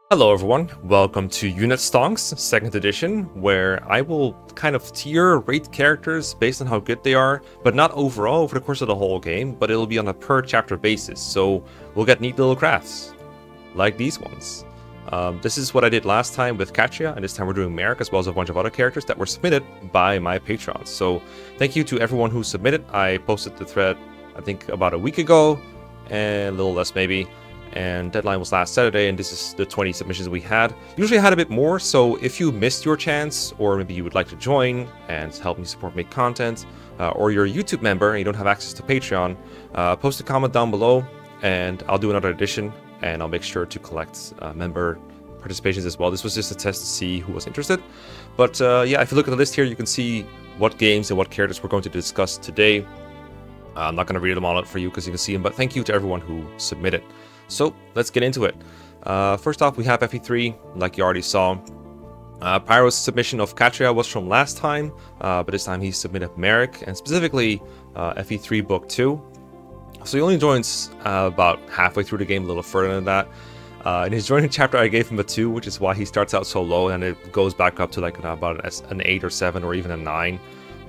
Hello everyone, welcome to Unit Stonks, 2nd edition, where I will kind of rate characters based on how good they are, but not overall over the course of the whole game, but it'll be on a per chapter basis, so we'll get neat little crafts, like these ones. This is what I did last time with Katria, and this time we're doing Merrick as well as a bunch of other characters that were submitted by my patrons. So thank you to everyone who submitted. I posted the thread, I think about a week ago, and a little less maybe. And deadline was last Saturday, and this is the 20 submissions we had. Usually I had a bit more, so if you missed your chance, or maybe you would like to join and help me support make content, or you're a YouTube member and you don't have access to Patreon, post a comment down below and I'll do another edition, and I'll make sure to collect member participations as well. This was just a test to see who was interested. But yeah, if you look at the list here, you can see what games and what characters we're going to discuss today. I'm not going to read them all out for you because you can see them, but thank you to everyone who submitted. So let's get into it. First off, we have FE3, like you already saw. Pyro's submission of Katria was from last time, but this time he submitted Merrick, and specifically FE3 Book 2. So he only joins about halfway through the game, a little further than that. In his joining chapter, I gave him a 2, which is why he starts out so low, and it goes back up to like about an 8 or 7 or even a 9.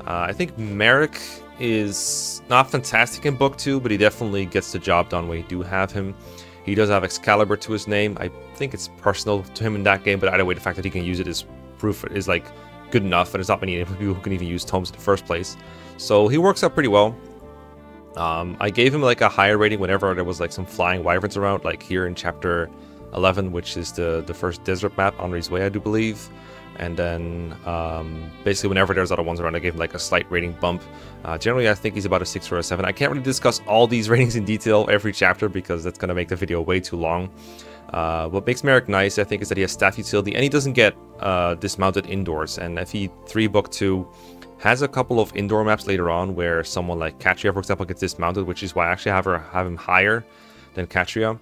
I think Merrick is not fantastic in Book 2, but he definitely gets the job done when you do have him. He does have Excalibur to his name. I think it's personal to him in that game, but either way, the fact that he can use it is proof is like good enough, and there's not many people who can even use tomes in the first place. So he works out pretty well. I gave him like a higher rating whenever there was like some flying wyverns around, like here in chapter 11, which is the first desert map, Henri's Way, I do believe. And then basically whenever there's other ones around, I gave him like a slight rating bump. Generally, I think he's about a 6 or a 7. I can't really discuss all these ratings in detail every chapter because that's going to make the video way too long. What makes Merrick nice, I think, is that he has staff utility and he doesn't get dismounted indoors. And FE3 Book 2 has a couple of indoor maps later on where someone like Katria, for example, gets dismounted, which is why I actually have him higher than Katria.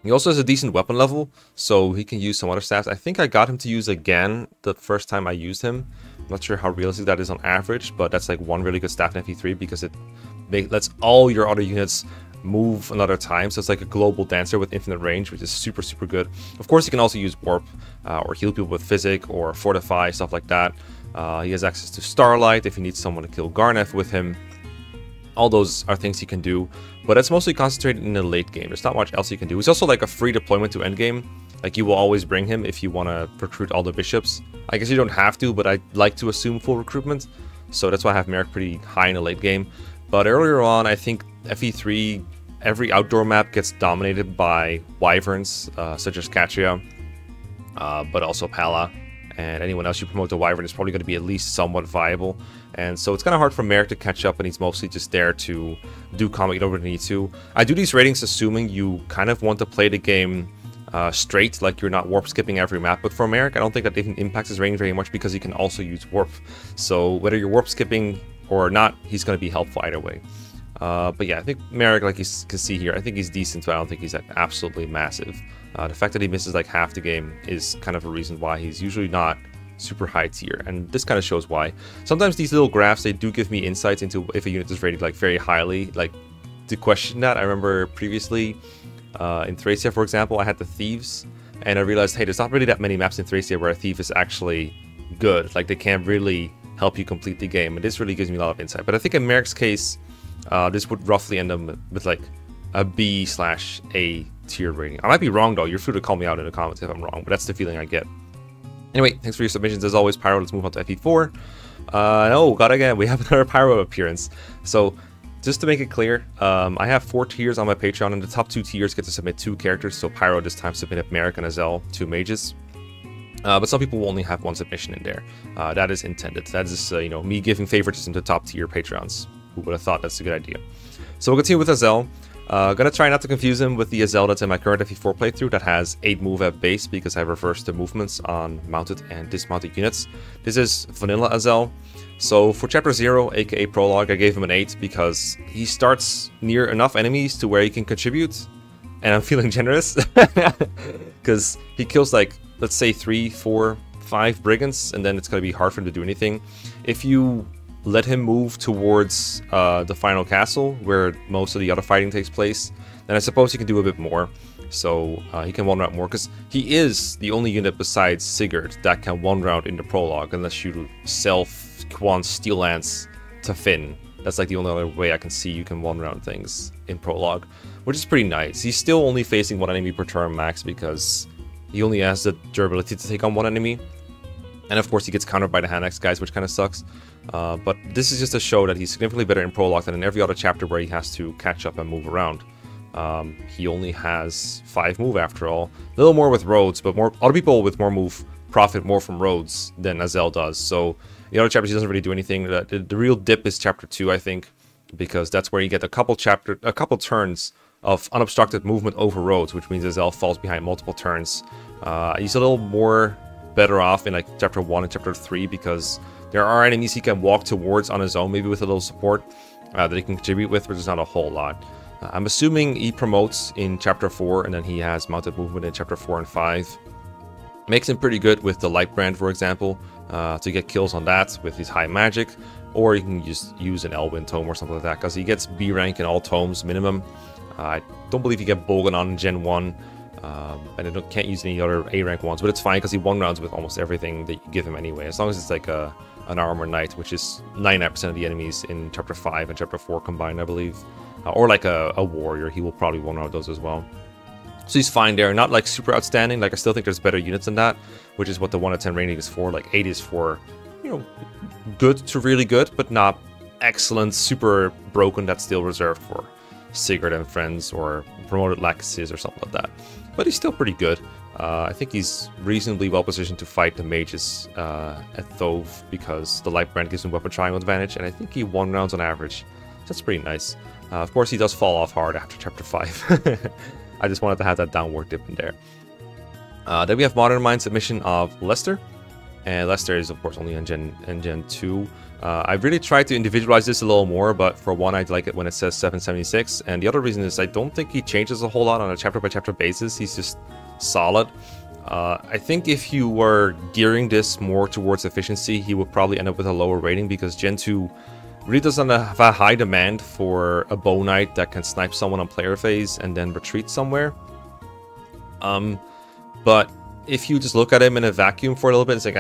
He also has a decent weapon level, so he can use some other staffs. I think I got him to use again the first time I used him. I'm not sure how realistic that is on average, but that's like one really good staff in FE3 because it lets all your other units move another time. So it's like a global dancer with infinite range, which is super, super good. Of course, you can also use warp or heal people with physic or fortify, stuff like that. He has access to Starlight if he needs someone to kill Garneth with him. All those are things he can do, but it's mostly concentrated in the late game. There's not much else you can do. He's also like a free deployment to endgame. Like you will always bring him if you want to recruit all the bishops. I guess you don't have to, but I like to assume full recruitment. So that's why I have Merrick pretty high in the late game. But earlier on, I think FE3, every outdoor map gets dominated by wyverns, such as Katria, but also Pala. And anyone else you promote to Wyvern is probably going to be at least somewhat viable. And so it's kind of hard for Merrick to catch up, and he's mostly just there to do combat you don't really need to. I do these ratings assuming you kind of want to play the game straight, like you're not warp skipping every map. But for Merrick, I don't think that even impacts his rating very much because he can also use warp. So whether you're warp skipping or not, he's going to be helpful either way. But yeah, I think Merrick, like you can see here, I think he's decent, but I don't think he's like absolutely massive. The fact that he misses like half the game is kind of a reason why he's usually not super high tier, and this kind of shows why. Sometimes these little graphs, they do give me insights into if a unit is rated like very highly, like to question that. I remember previously in Thracia, for example, I had the Thieves, and I realized, hey, there's not really that many maps in Thracia where a Thief is actually good. Like they can't really help you complete the game, and this really gives me a lot of insight. But I think in Merrick's case, this would roughly end up with like a B/A tier rating. I might be wrong though. You're free to call me out in the comments if I'm wrong, but that's the feeling I get. Anyway, thanks for your submissions as always, Pyro. Let's move on to FE4. Oh god, again, we have another Pyro appearance. So just to make it clear, I have 4 tiers on my Patreon, and the top 2 tiers get to submit 2 characters. So Pyro this time submitted Merrick and Azel, 2 mages. But some people will only have 1 submission in there. That is intended. That is you know, me giving favoritism to top tier Patrons. Who would have thought that's a good idea? So we'll continue with Azel. Gonna try not to confuse him with the Azel that's in my current FE4 playthrough that has 8 move at base because I reversed the movements on mounted and dismounted units. This is vanilla Azel. So for chapter 0, aka prologue, I gave him an 8 because he starts near enough enemies to where he can contribute, and I'm feeling generous because he kills like, let's say 3, 4, 5 brigands, and then it's gonna be hard for him to do anything. If you let him move towards the final castle where most of the other fighting takes place, then I suppose he can do a bit more. So he can one round more, because he is the only unit besides Sigurd that can one round in the prologue, unless you sell Quan's Steel Lance to Finn. That's like the only other way I can see you can one round things in prologue, which is pretty nice. He's still only facing one enemy per turn max, because he only has the durability to take on one enemy. And of course he gets countered by the hand axe guys, which kind of sucks. But this is just to show that he's significantly better in prologue than in every other chapter where he has to catch up and move around. He only has 5 move after all. A little more with roads, but more other people with more move profit more from roads than Azel does. So the other chapters he doesn't really do anything. The real dip is chapter 2, I think, because that's where you get a couple turns of unobstructed movement over roads, which means Azel falls behind multiple turns. He's a little more better off in like chapter 1 and chapter 3, because there are enemies he can walk towards on his own, maybe with a little support that he can contribute with, but there's not a whole lot. I'm assuming he promotes in chapter 4, and then he has mounted movement in chapter 4 and 5. Makes him pretty good with the light brand, for example, to get kills on that with his high magic, or you can just use an Elwyn tome or something like that, because he gets B rank in all tomes minimum. I don't believe you get Bolgan on Gen 1. And I can't use any other A rank ones, but it's fine because he one rounds with almost everything that you give him anyway, as long as it's like an armor knight, which is 99% of the enemies in chapter 5 and chapter 4 combined, I believe, or like a warrior. He will probably one round those as well, so he's fine there. Not like super outstanding. Like I still think there's better units than that, which is what the 1 to 10 rating is for. Like 8 is for, you know, good to really good, but not excellent, super broken. That's still reserved for Sigurd and friends, or promoted Lachesis or something like that. But he's still pretty good. I think he's reasonably well positioned to fight the mages at Thove, because the light brand gives him weapon triangle advantage, and I think he one rounds on average. So that's pretty nice. Of course, he does fall off hard after chapter 5. I just wanted to have that downward dip in there. Then we have Modern Mind submission of Lester. And Lester is, of course, only on Gen 2. I really tried to individualize this a little more, but for one, I like it when it says 776. And the other reason is I don't think he changes a whole lot on a chapter-by-chapter basis. He's just solid. I think if you were gearing this more towards efficiency, he would probably end up with a lower rating, because Gen 2 really doesn't have a high demand for a bow knight that can snipe someone on player phase and then retreat somewhere. But if you just look at him in a vacuum for a little bit, it's like,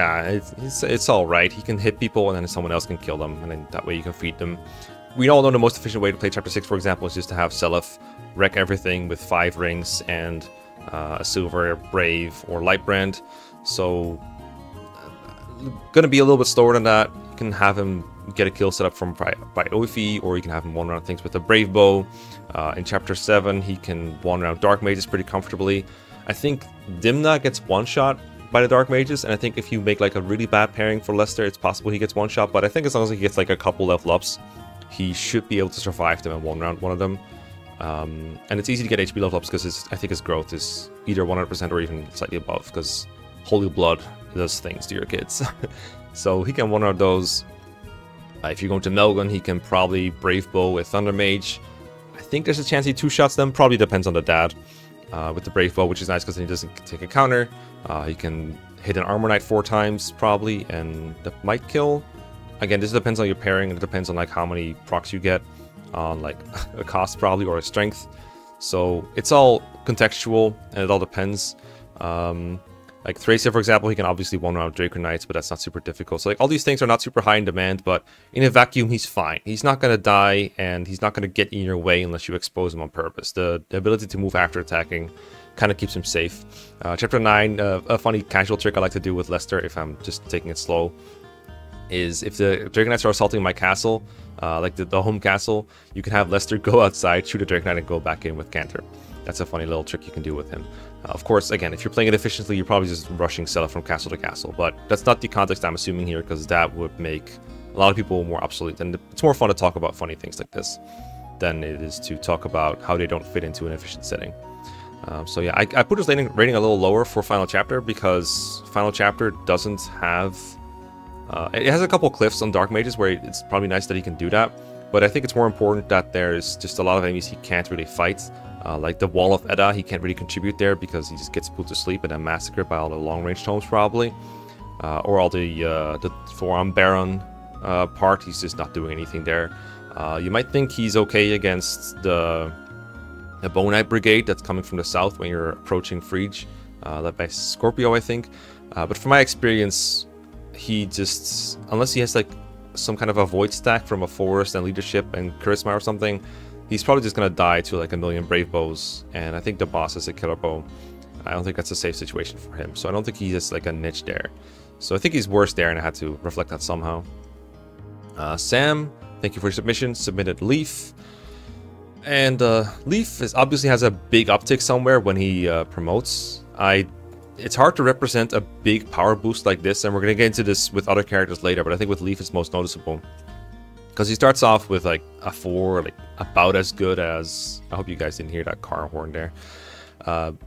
it's all right. He can hit people and then someone else can kill them, and then that way you can feed them. We all know the most efficient way to play chapter 6, for example, is just to have Seliph wreck everything with 5 rings and a silver, brave, or light brand. So gonna be a little bit slower than that. You can have him get a kill set up from by Oifi, or you can have him one round things with a brave bow. In chapter 7, he can one round dark mages pretty comfortably. I think Dimna gets one shot by the Dark Mages, and I think if you make like a really bad pairing for Lester, it's possible he gets one shot, but I think as long as he gets like a couple level ups, he should be able to survive them and one round one of them. And it's easy to get HP level ups because I think his growth is either 100% or even slightly above, because Holy Blood does things to your kids. So he can one round those. If you're going to Melgun, he can probably Brave Bow with Thunder Mage. I think there's a chance he two-shots them, probably depends on the dad. With the Brave Bow, which is nice because then he doesn't take a counter. He can hit an Armor Knight 4 times probably, and that might kill. Again, this depends on your pairing, and it depends on like how many procs you get on like a cost probably, or a strength. So it's all contextual, and it all depends. Like Thracia, for example, he can obviously one round Draco Knights, but that's not super difficult. So like all these things are not super high in demand, but in a vacuum, he's fine. He's not going to die, and he's not going to get in your way unless you expose him on purpose. The ability to move after attacking kind of keeps him safe. Chapter 9, a funny casual trick I like to do with Lester, if I'm just taking it slow, is if the Draco Knights are assaulting my castle, like the home castle, you can have Lester go outside, shoot a Draco Knight, and go back in with Canter. That's a funny little trick you can do with him. Of course, again, if you're playing it efficiently, you're probably just rushing Seliph from castle to castle, but that's not the context I'm assuming here, because that would make a lot of people more obsolete, and it's more fun to talk about funny things like this than it is to talk about how they don't fit into an efficient setting. So yeah, I put his rating a little lower for Final Chapter, because Final Chapter doesn't have... it has a couple cliffs on Dark Mages where it's probably nice that he can do that, but I think it's more important that there's just a lot of enemies he can't really fight. Like the Wall of Edda, he can't really contribute there because he just gets put to sleep and then massacred by all the long-range tomes probably. Or all the Forearm Baron part, he's just not doing anything there. You might think he's okay against the a Bone Knight Brigade that's coming from the south when you're approaching Frege, led by Scorpio, I think. But from my experience, he just, unless he has like some kind of a void stack from a forest and leadership and charisma or something, he's probably just gonna die to like a million brave bows. And I think the boss is a killer bow. I don't think that's a safe situation for him, so I don't think he has like a niche there. So I think he's worse there, and I had to reflect that somehow. Sam, thank you for your submission. Submitted Leaf. And Leaf obviously has a big uptick somewhere when he promotes. It's hard to represent a big power boost like this, and we're going to get into this with other characters later, but I think with Leaf it's most noticeable. Because he starts off with like a 4, like about as good as... I hope you guys didn't hear that car horn there.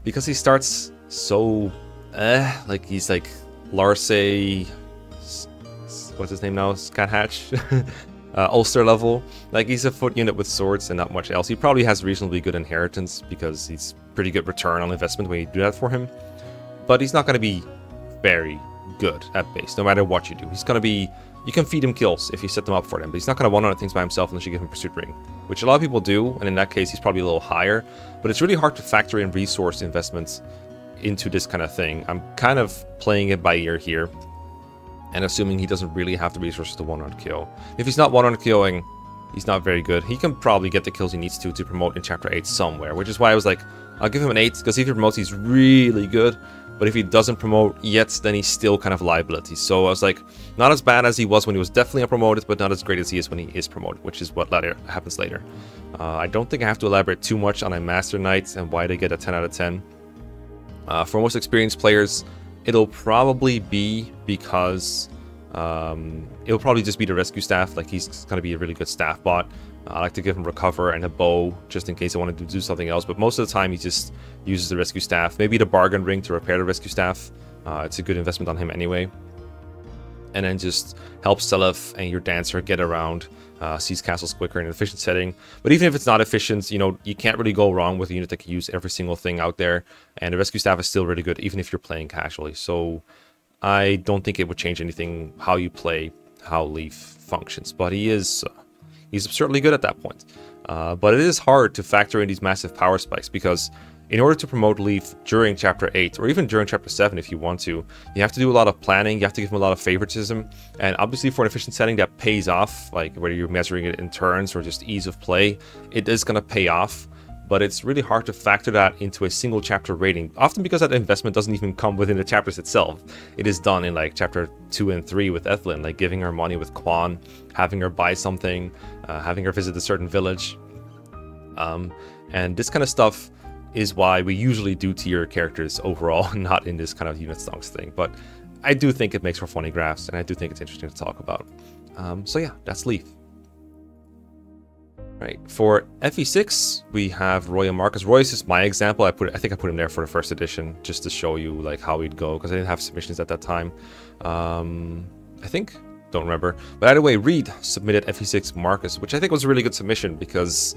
Because he starts so... like he's like Larce... What's his name now? Scat Hatch? Ulster level. Like he's a foot unit with swords and not much else. He probably has reasonably good inheritance because he's pretty good return on investment when you do that for him. But he's not going to be very good at base, no matter what you do. He's going to be... You can feed him kills if you set them up for him, but he's not going to one-on things by himself unless you give him Pursuit Ring, which a lot of people do, and in that case he's probably a little higher. But it's really hard to factor in resource investments into this kind of thing. I'm kind of playing it by ear here, and assuming he doesn't really have the resources to one-on kill. If he's not one-on killing, he's not very good. He can probably get the kills he needs to promote in Chapter 8 somewhere, which is why I was like, I'll give him an 8, because if he promotes, he's really good. But if he doesn't promote yet, then he's still kind of a liability. So I was like, not as bad as he was when he was definitely unpromoted, but not as great as he is when he is promoted, which is what happens later. I don't think I have to elaborate too much on a Master Knight and why they get a 10 out of 10. For most experienced players, it'll probably be because it'll probably just be the rescue staff. Like he's going to be a really good staff bot. I like to give him recover and a bow just in case I wanted to do something else, but most of the time he just uses the rescue staff. Maybe the bargain ring to repair the rescue staff. It's a good investment on him anyway. And then just help Selef and your dancer get around, seize castles quicker in an efficient setting. But even if it's not efficient, you know, you can't really go wrong with a unit that can use every single thing out there. And the rescue staff is still really good, even if you're playing casually. So I don't think it would change anything how you play, how Leaf functions. But he's certainly good at that point. But it is hard to factor in these massive power spikes, because in order to promote Leaf during Chapter 8, or even during Chapter 7 if you want to, you have to do a lot of planning, you have to give him a lot of favoritism, and obviously for an efficient setting that pays off, like whether you're measuring it in turns or just ease of play, it is going to pay off. But it's really hard to factor that into a single chapter rating, often because that investment doesn't even come within the chapters itself. It is done in like Chapter 2 and 3 with Ethlyn, like giving her money with Quan, having her buy something, having her visit a certain village. And this kind of stuff is why we usually do tier characters overall, not in this kind of unit stonks thing. But I do think it makes for funny graphs, and I do think it's interesting to talk about. So yeah, that's Leaf. Right, for FE6, we have Roy and Marcus. Roy is just my example. I think I put him there for the first edition, just to show you like how he'd go, because I didn't have submissions at that time. I think, don't remember. But either way, Reed submitted FE6 Marcus, which I think was a really good submission, because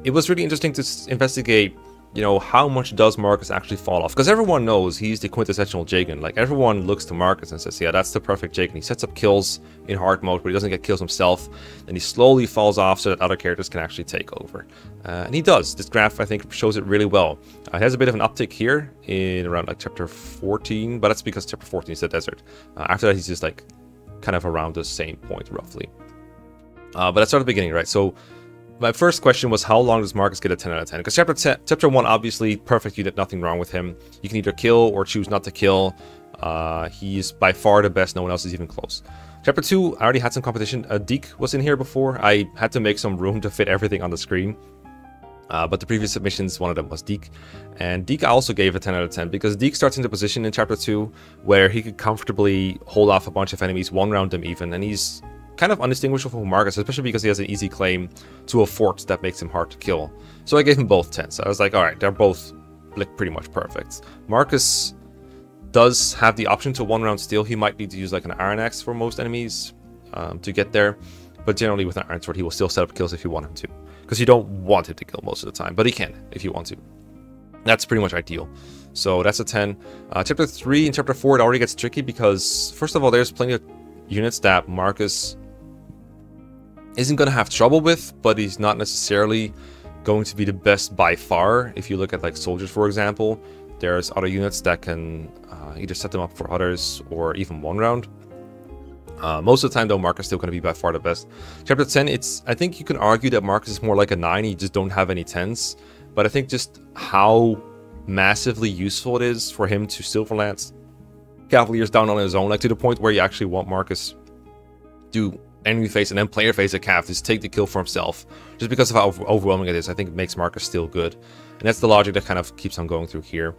it was really interesting to investigate, you know, how much does Marcus actually fall off? Because everyone knows he's the quintessential Jagan. Like, everyone looks to Marcus and says, yeah, that's the perfect Jagan. He sets up kills in hard mode, but he doesn't get kills himself. Then he slowly falls off so that other characters can actually take over. And he does. This graph, I think, shows it really well. It has a bit of an uptick here in around, like, Chapter 14, but that's because Chapter 14 is the desert. After that, he's just, like, kind of around the same point, roughly. But that's sort of the beginning, right? So my first question was, how long does Marcus get a 10 out of 10? Because Chapter 1, obviously, perfect unit, nothing wrong with him. You can either kill or choose not to kill. He's by far the best, no one else is even close. Chapter 2, I already had some competition. Deke was in here before. I had to make some room to fit everything on the screen. But the previous submissions, one of them was Deke. And Deke I also gave a 10 out of 10, because Deke starts into position in Chapter 2 where he could comfortably hold off a bunch of enemies, one round them even, and he's kind of undistinguishable from Marcus, especially because he has an easy claim to a fort that makes him hard to kill. So I gave him both 10s. I was like, alright, they're both like pretty much perfect. Marcus does have the option to one round steal. He might need to use like an Iron Axe for most enemies to get there, but generally with an Iron Sword he will still set up kills if you want him to, because you don't want him to kill most of the time, but he can if you want to. That's pretty much ideal. So that's a 10. Chapter 3 and Chapter 4, it already gets tricky, because first of all, there's plenty of units that Marcus isn't going to have trouble with, but he's not necessarily going to be the best by far. If you look at like soldiers, for example, there's other units that can either set them up for others or even one round. Most of the time, though, Marcus is still going to be by far the best. Chapter 10, I think you can argue that Marcus is more like a 9. You just don't have any 10s. But I think just how massively useful it is for him to Silver Lance Cavaliers down on his own, like to the point where you actually want Marcus do enemy phase and then player phase a Cav, just take the kill for himself. Just because of how overwhelming it is, I think it makes Marcus still good. And that's the logic that kind of keeps on going through here.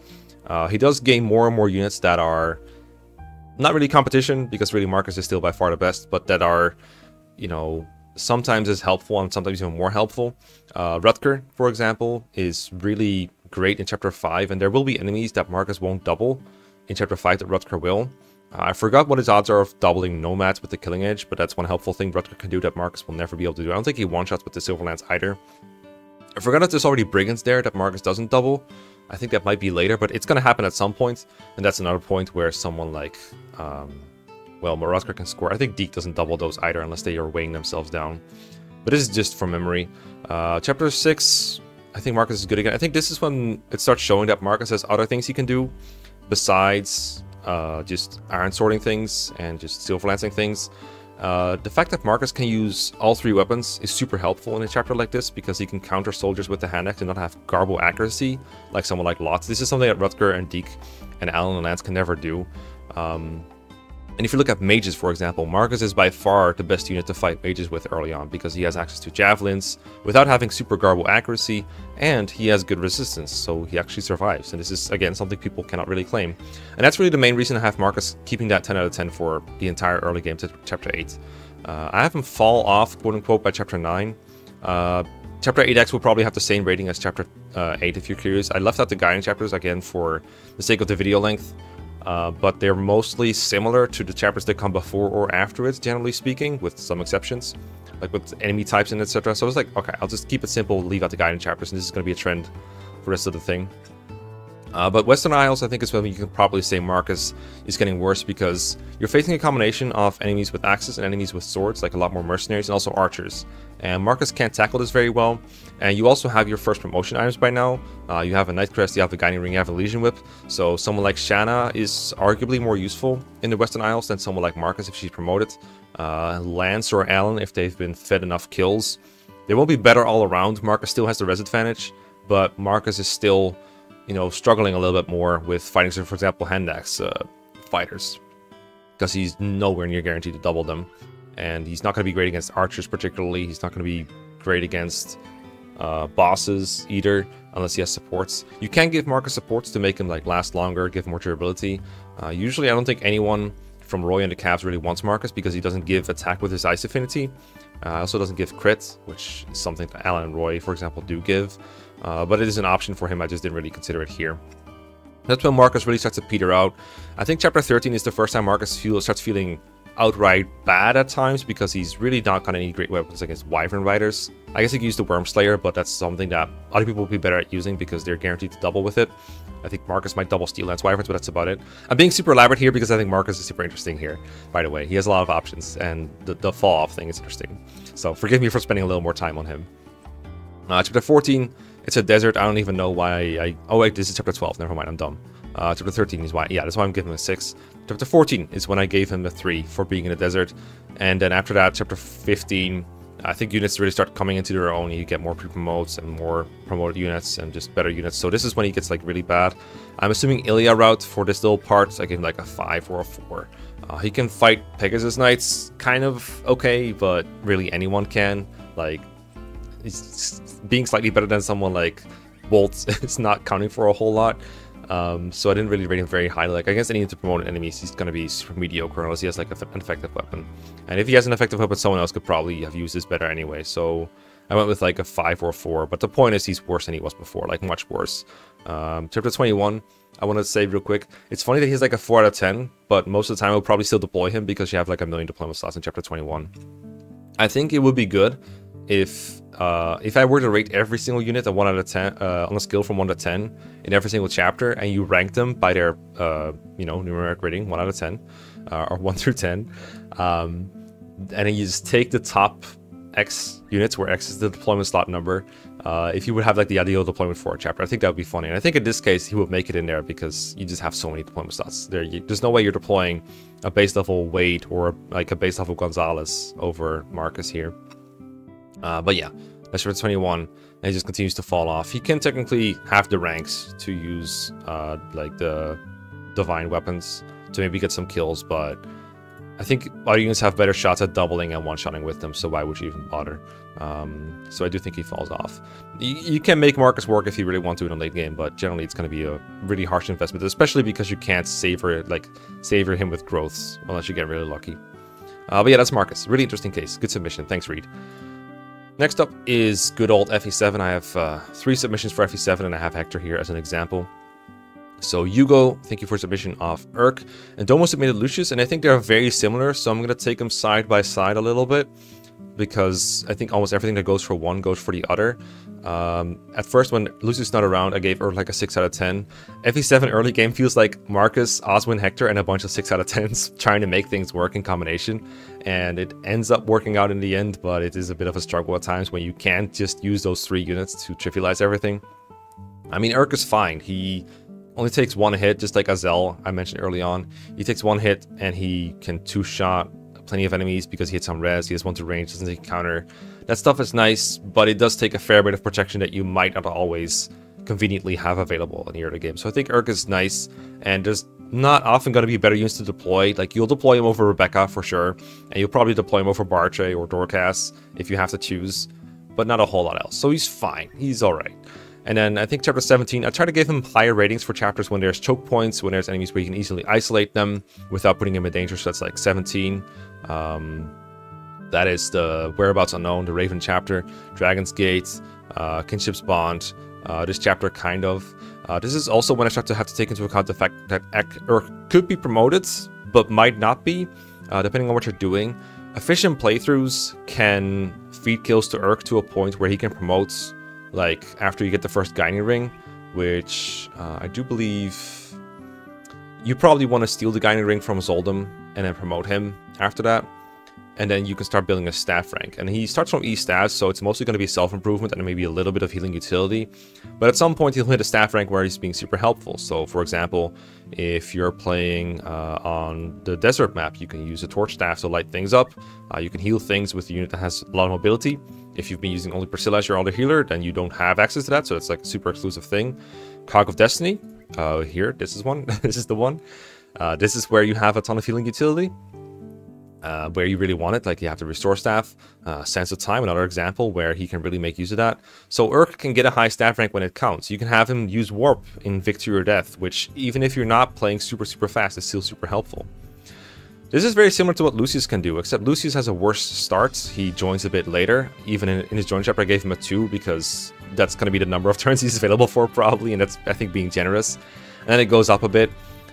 He does gain more and more units that are not really competition, because really Marcus is still by far the best, but that are, you know, sometimes as helpful and sometimes even more helpful. Rutger, for example, is really great in Chapter 5, and there will be enemies that Marcus won't double in Chapter 5 that Rutger will. I forgot what his odds are of doubling Nomads with the Killing Edge, but that's one helpful thing Rutger can do that Marcus will never be able to do. I don't think he one-shots with the Silver Lance either. I forgot that there's already Brigands there that Marcus doesn't double. I think that might be later, but it's going to happen at some point, and that's another point where someone like, well, Rutger can score. I think Deke doesn't double those either unless they are weighing themselves down. But this is just from memory. Chapter 6, I think Marcus is good again. I think this is when it starts showing that Marcus has other things he can do besides just iron sorting things and just silver lancing things. The fact that Marcus can use all 3 weapons is super helpful in a chapter like this, because he can counter soldiers with the hand axe and not have garble accuracy like someone like Lotz. This is something that Rutger and Deke and Alan and Lance can never do. And if you look at mages, for example, Marcus is by far the best unit to fight mages with early on, because he has access to javelins without having super garble accuracy, and he has good resistance, so he actually survives. And this is, again, something people cannot really claim. And that's really the main reason I have Marcus keeping that 10 out of 10 for the entire early game to Chapter 8. I have him fall off, quote-unquote, by Chapter 9. Chapter 8X will probably have the same rating as Chapter 8 if you're curious. I left out the guiding chapters, again, for the sake of the video length. But they're mostly similar to the chapters that come before or after it, generally speaking, with some exceptions, like with enemy types and etc. So I was like, okay, I'll just keep it simple, leave out the guiding chapters, and this is going to be a trend for the rest of the thing. But Western Isles, I think, is when you can probably say Marcus is getting worse, because you're facing a combination of enemies with axes and enemies with swords, like a lot more mercenaries and also archers. And Marcus can't tackle this very well. And you also have your first promotion items by now. You have a Night Crest, you have a Guiding Ring, you have a Legion Whip. So someone like Shanna is arguably more useful in the Western Isles than someone like Marcus if she's promoted. Lance or Alan, if they've been fed enough kills. They won't be better all around. Marcus still has the res advantage, but Marcus is still, you know, struggling a little bit more with fighting, so for example, hand axe fighters, because he's nowhere near guaranteed to double them, and he's not going to be great against archers particularly. He's not going to be great against bosses either, unless he has supports. You can give Marcus supports to make him like last longer, give more durability. Usually, I don't think anyone from Roy and the Cavs really wants Marcus, because he doesn't give attack with his ice affinity. Also doesn't give crit, which is something that Alan and Roy, for example, do give. But it is an option for him. I just didn't really consider it here. That's when Marcus really starts to peter out. I think Chapter 13 is the first time Marcus starts feeling outright bad at times, because he's really not got any great weapons against Wyvern Riders. I guess he could use the Worm Slayer, but that's something that other people will be better at using because they're guaranteed to double with it. I think Marcus might double Steel Lance Wyverns, but that's about it. I'm being super elaborate here because I think Marcus is super interesting here, by the way. He has a lot of options, and the fall-off thing is interesting. So forgive me for spending a little more time on him. Chapter 14, it's a desert. I don't even know why oh wait, this is Chapter 12. Never mind, I'm dumb. Chapter 13 is why, yeah, that's why I'm giving him a 6. Chapter 14 is when I gave him a 3 for being in a desert. And then after that, Chapter 15, I think units really start coming into their own. You get more pre-promotes and more promoted units and just better units. So this is when he gets like really bad. I'm assuming Ilya route for this little part, so I give him like a 5 or a 4. He can fight Pegasus Knights, kind of okay, but really anyone can. Like, he's being slightly better than someone like Bolt. It's not counting for a whole lot. So I didn't really rate him very highly. Like, against any promoted enemies, he's going to be super mediocre unless he has like an effective weapon. And if he has an effective weapon, someone else could probably have used this better anyway. So I went with like a 5 or a 4. But the point is, he's worse than he was before, like much worse. Chapter 21, I want to say real quick, it's funny that he's like a 4 out of 10, but most of the time I'll probably still deploy him because you have like a million deployment slots in Chapter 21. I think it would be good if I were to rate every single unit a 1 out of 10 on a scale from 1 to 10 in every single chapter, and you rank them by their you know, numeric rating 1 out of 10 or 1 through 10, and then you just take the top X units, where X is the deployment slot number, If you would have like the ideal deployment for a chapter, I think that would be funny. And I think in this case, he would make it in there because you just have so many deployment slots. There's no way you're deploying a base level Wade or like a base level Gonzalez over Marcus here. But yeah, that's for 21. And he just continues to fall off. He can technically have the ranks to use like the divine weapons to maybe get some kills, but I think other units have better shots at doubling and one-shotting with them, so why would you even bother? So I do think he falls off. You can make Marcus work if you really want to in a late game, but generally it's going to be a really harsh investment, especially because you can't savor him with growths unless you get really lucky. But yeah, that's Marcus. Really interesting case. Good submission. Thanks, Reed. Next up is good old FE7. I have 3 submissions for FE7, and I have Hector here as an example. So Hugo, thank you for submission of Urk, and Domo submitted Lucius, and I think they're very similar, so I'm going to take them side by side a little bit, because I think almost everything that goes for one goes for the other. At first, when Lucius is not around, I gave Urk like a 6 out of 10. FE7 early game feels like Marcus, Oswin, Hector, and a bunch of 6 out of 10s trying to make things work in combination, and it ends up working out in the end, but it is a bit of a struggle at times when you can't just use those 3 units to trivialize everything. I mean, Urk is fine. He only takes 1 hit, just like Azel I mentioned early on. He takes 1 hit and he can 2-shot plenty of enemies because he hits on res, he has 1 to range, doesn't take counter. That stuff is nice, but it does take a fair bit of protection that you might not always conveniently have available in the early game. So I think Urk is nice, and there's not often going to be better units to deploy. Like, you'll deploy him over Rebecca for sure, and you'll probably deploy him over Bartre or Dorcas if you have to choose, but not a whole lot else. So he's fine. He's alright. And then I think chapter 17, I try to give him higher ratings for chapters when there's choke points, when there's enemies where you can easily isolate them without putting him in danger. So that's like 17. That is the Whereabouts Unknown, the Raven chapter, Dragon's Gate, Kinship's Bond, this chapter kind of. This is also when I start to have to take into account the fact that Urk could be promoted, but might not be, depending on what you're doing. Efficient playthroughs can feed kills to Urk to a point where he can promote, like, after you get the first Guiding Ring, which I do believe you probably want to steal the Guiding Ring from Zoldem and then promote him after that. And then you can start building a staff rank. And he starts from E staff, so it's mostly going to be self-improvement and maybe a little bit of healing utility. But at some point, he'll hit a staff rank where he's being super helpful. So, for example, if you're playing on the desert map, you can use a torch staff to light things up. You can heal things with a unit that has a lot of mobility. If you've been using only Priscilla as your other healer, then you don't have access to that, so it's like a super exclusive thing. Cog of Destiny, here, this is one. This is the one. This is where you have a ton of healing utility. Where you really want it, like you have the Restore Staff, Sense of Time, another example where he can really make use of that. So Urk can get a high staff rank when it counts. You can have him use Warp in Victory or Death, which even if you're not playing super fast, is still super helpful. This is very similar to what Lucius can do, except Lucius has a worse start. He joins a bit later. Even in his join chapter, I gave him a 2 because that's going to be the number of turns he's available for probably, and that's, I think, being generous. And then it goes up a bit.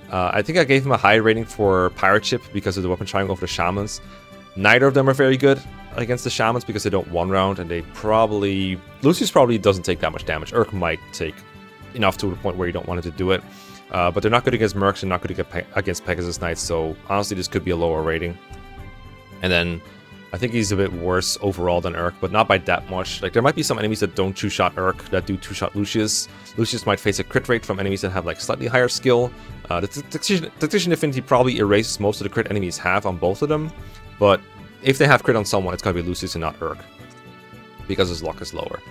I think I gave him a high rating for Pirate Ship because of the weapon triangle over the Shamans. Neither of them are very good against the Shamans because they don't one round, and they probably... Lucius probably doesn't take that much damage. Urk might take enough to the point where you don't want it to do it. But they're not good against Mercs and not good against Pegasus Knights, so honestly this could be a lower rating. And then I think he's a bit worse overall than Urk, but not by that much. Like, there might be some enemies that don't 2-shot Urk that do 2-shot Lucius. Lucius might face a crit rate from enemies that have like slightly higher skill. The Tactician Affinity probably erases most of the crit enemies have on both of them, but if they have crit on someone, it's going to be Lucius and not Urk, because his luck is lower.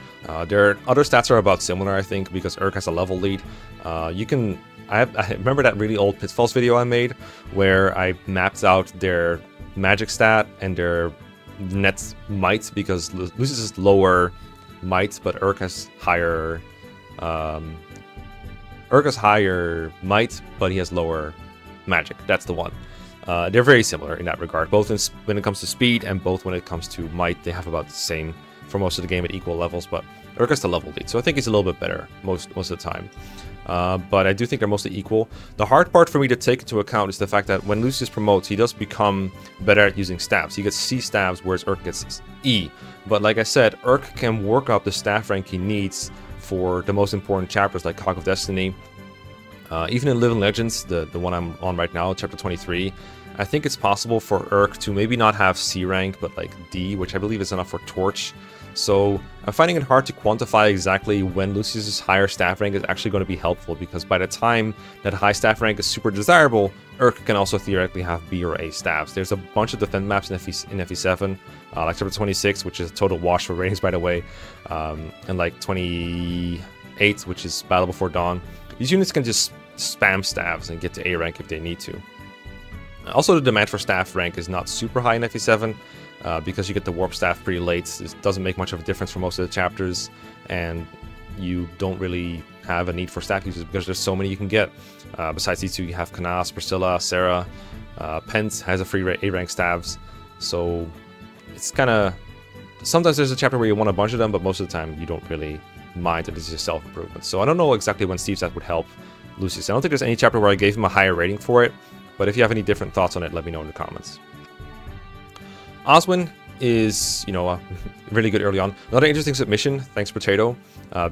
Their other stats are about similar, I think, because Urk has a level lead. I remember that really old Pitfalls video I made, where I mapped out their magic stat and their net might, because Lucius is lower might, but Urk has higher... Urk has higher might, but he has lower magic. That's the one. They're very similar in that regard, both when it comes to speed and both when it comes to might. They have about the same for most of the game at equal levels, but Urk has the level lead, so I think he's a little bit better most of the time. But I do think they're mostly equal. The hard part for me to take into account is the fact that when Lucius promotes, he does become better at using staffs. He gets C staffs, whereas Urk gets E. But like I said, Urk can work up the staff rank he needs for the most important chapters like Cog of Destiny. Even in Living Legends, the one I'm on right now, chapter 23, I think it's possible for Urk to maybe not have C rank, but like D, which I believe is enough for Torch. So I'm finding it hard to quantify exactly when Lucius's higher staff rank is actually going to be helpful, because by the time that high staff rank is super desirable, Urk can also theoretically have B or A staffs. There's a bunch of defend maps in FE7, like chapter 26, which is a total wash for ratings, by the way, and like 28, which is Battle Before Dawn. These units can just spam staffs and get to A rank if they need to. Also, the demand for staff rank is not super high in FE7, because you get the warp staff pretty late. It doesn't make much of a difference for most of the chapters, and you don't really have a need for staff users because there's so many you can get. Besides these two, you have Kanas, Priscilla, Sarah, Pence has a free A rank staffs, so it's kind of... Sometimes there's a chapter where you want a bunch of them, but most of the time you don't really mind that this is a self-improvement. So I don't know exactly when Steve's stat would help Lucius. I don't think there's any chapter where I gave him a higher rating for it, but if you have any different thoughts on it, let me know in the comments. Oswin is, you know, really good early on. Another interesting submission, thanks Potato,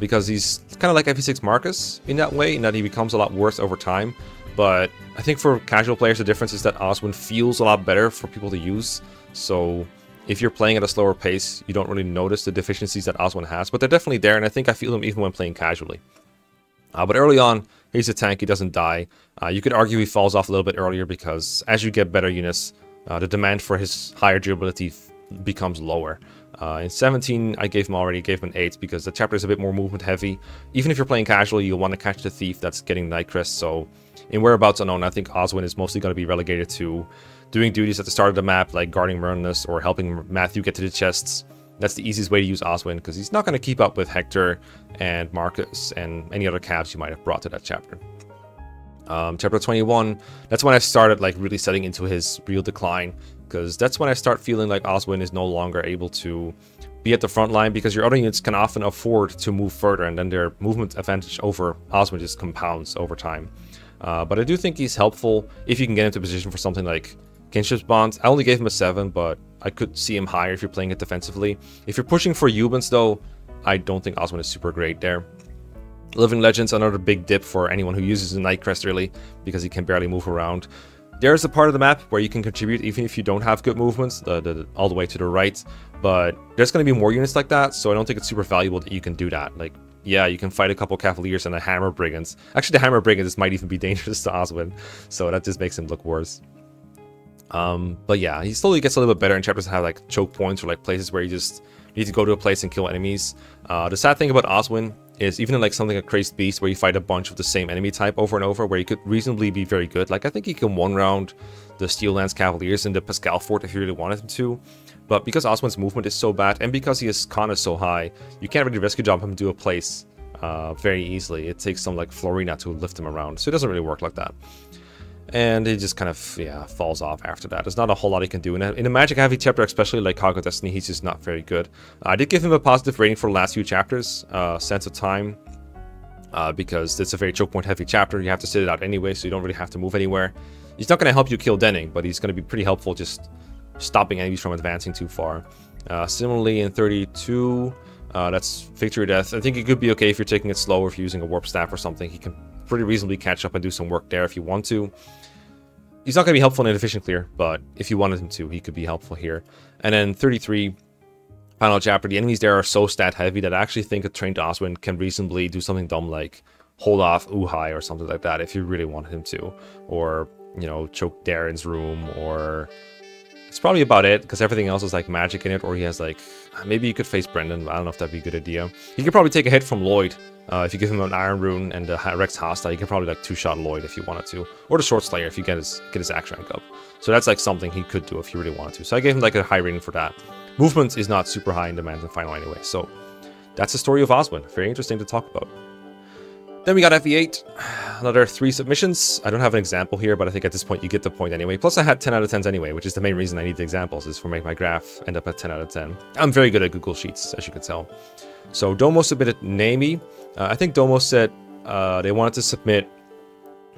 because he's kind of like FE6 Marcus in that way, in that he becomes a lot worse over time. But I think for casual players, the difference is that Oswin feels a lot better for people to use. So if you're playing at a slower pace, you don't really notice the deficiencies that Oswin has, but they're definitely there, and I think I feel them even when playing casually. But early on, he's a tank, he doesn't die. You could argue he falls off a little bit earlier because as you get better units, the demand for his higher durability becomes lower. In 17, I gave him an 8 because the chapter is a bit more movement heavy. Even if you're playing casually, you'll want to catch the thief that's getting Nightcrest. So in Whereabouts Unknown, I think Oswin is mostly going to be relegated to doing duties at the start of the map, like guarding Myrnus or helping Matthew get to the chests. That's the easiest way to use Oswin, because he's not going to keep up with Hector and Marcus and any other calves you might have brought to that chapter. Chapter 21, that's when I started like really setting into his real decline, because that's when I start feeling like Oswin is no longer able to be at the front line, because your other units can often afford to move further, and then their movement advantage over Oswin just compounds over time. But I do think he's helpful if you can get into position for something like Kinship's Bond. I only gave him a 7, but I could see him higher if you're playing it defensively. If you're pushing for Eubans though, I don't think Oswin is super great there. Living Legends, another big dip for anyone who uses the Nightcrest really, because he can barely move around. There's a part of the map where you can contribute even if you don't have good movements, all the way to the right, but there's going to be more units like that, so I don't think it's super valuable that you can do that. Like, yeah, you can fight a couple Cavaliers and a Hammer Brigands. Actually, the Hammer Brigands might even be dangerous to Oswin, so that just makes him look worse. But yeah, he slowly gets a little bit better in chapters that have like choke points or like places where you just need to go to a place and kill enemies. The sad thing about Oswin is even in like something like Crazed Beast, where you fight a bunch of the same enemy type over and over, where you could reasonably be very good. Like, I think he can one-round the Steel Lance Cavaliers in the Pascal Fort if you really wanted him to. But because Oswin's movement is so bad, and because his con is so high, you can't really rescue jump him to a place very easily. It takes some like Florina to lift him around, so it doesn't really work like that. And it just kind of, yeah, falls off after that. There's not a whole lot he can do. In a Magic Heavy chapter, especially like Cog of Destiny, he's just not very good. I did give him a positive rating for the last few chapters, Sense of Time, because it's a very choke point heavy chapter. You have to sit it out anyway, so you don't really have to move anywhere. He's not going to help you kill Denning, but he's going to be pretty helpful just stopping enemies from advancing too far. Similarly, in 32, that's Victory or Death. I think it could be okay if you're taking it slow, or if you're using a Warp Staff or something. He can pretty reasonably catch up and do some work there if you want to. He's not going to be helpful in an efficient clear, but if you wanted him to, he could be helpful here. And then 33, final chapter, the enemies there are so stat heavy that I actually think a trained Oswin can reasonably do something dumb like hold off Uhai or something like that if you really wanted him to. Or, you know, choke Darren's room, or... It's probably about it, because everything else is like magic in it, or he has like... Maybe you could face Brendan, I don't know if that'd be a good idea. He could probably take a hit from Lloyd. If you give him an Iron Rune and a Rex Hostile, you can probably like two-shot Lloyd if you wanted to. Or the Short Slayer if you get his axe rank up. So that's like something he could do if he really wanted to. So I gave him like a high rating for that. Movement is not super high in demand in final anyway. So that's the story of Oswin. Very interesting to talk about. Then we got FE8, another 3 submissions. I don't have an example here, but I think at this point you get the point anyway. Plus I had 10 out of 10s anyway, which is the main reason I need the examples, is for make my graph end up at 10 out of 10. I'm very good at Google Sheets, as you can tell. So Domo submitted Nami. I think Domo said they wanted to submit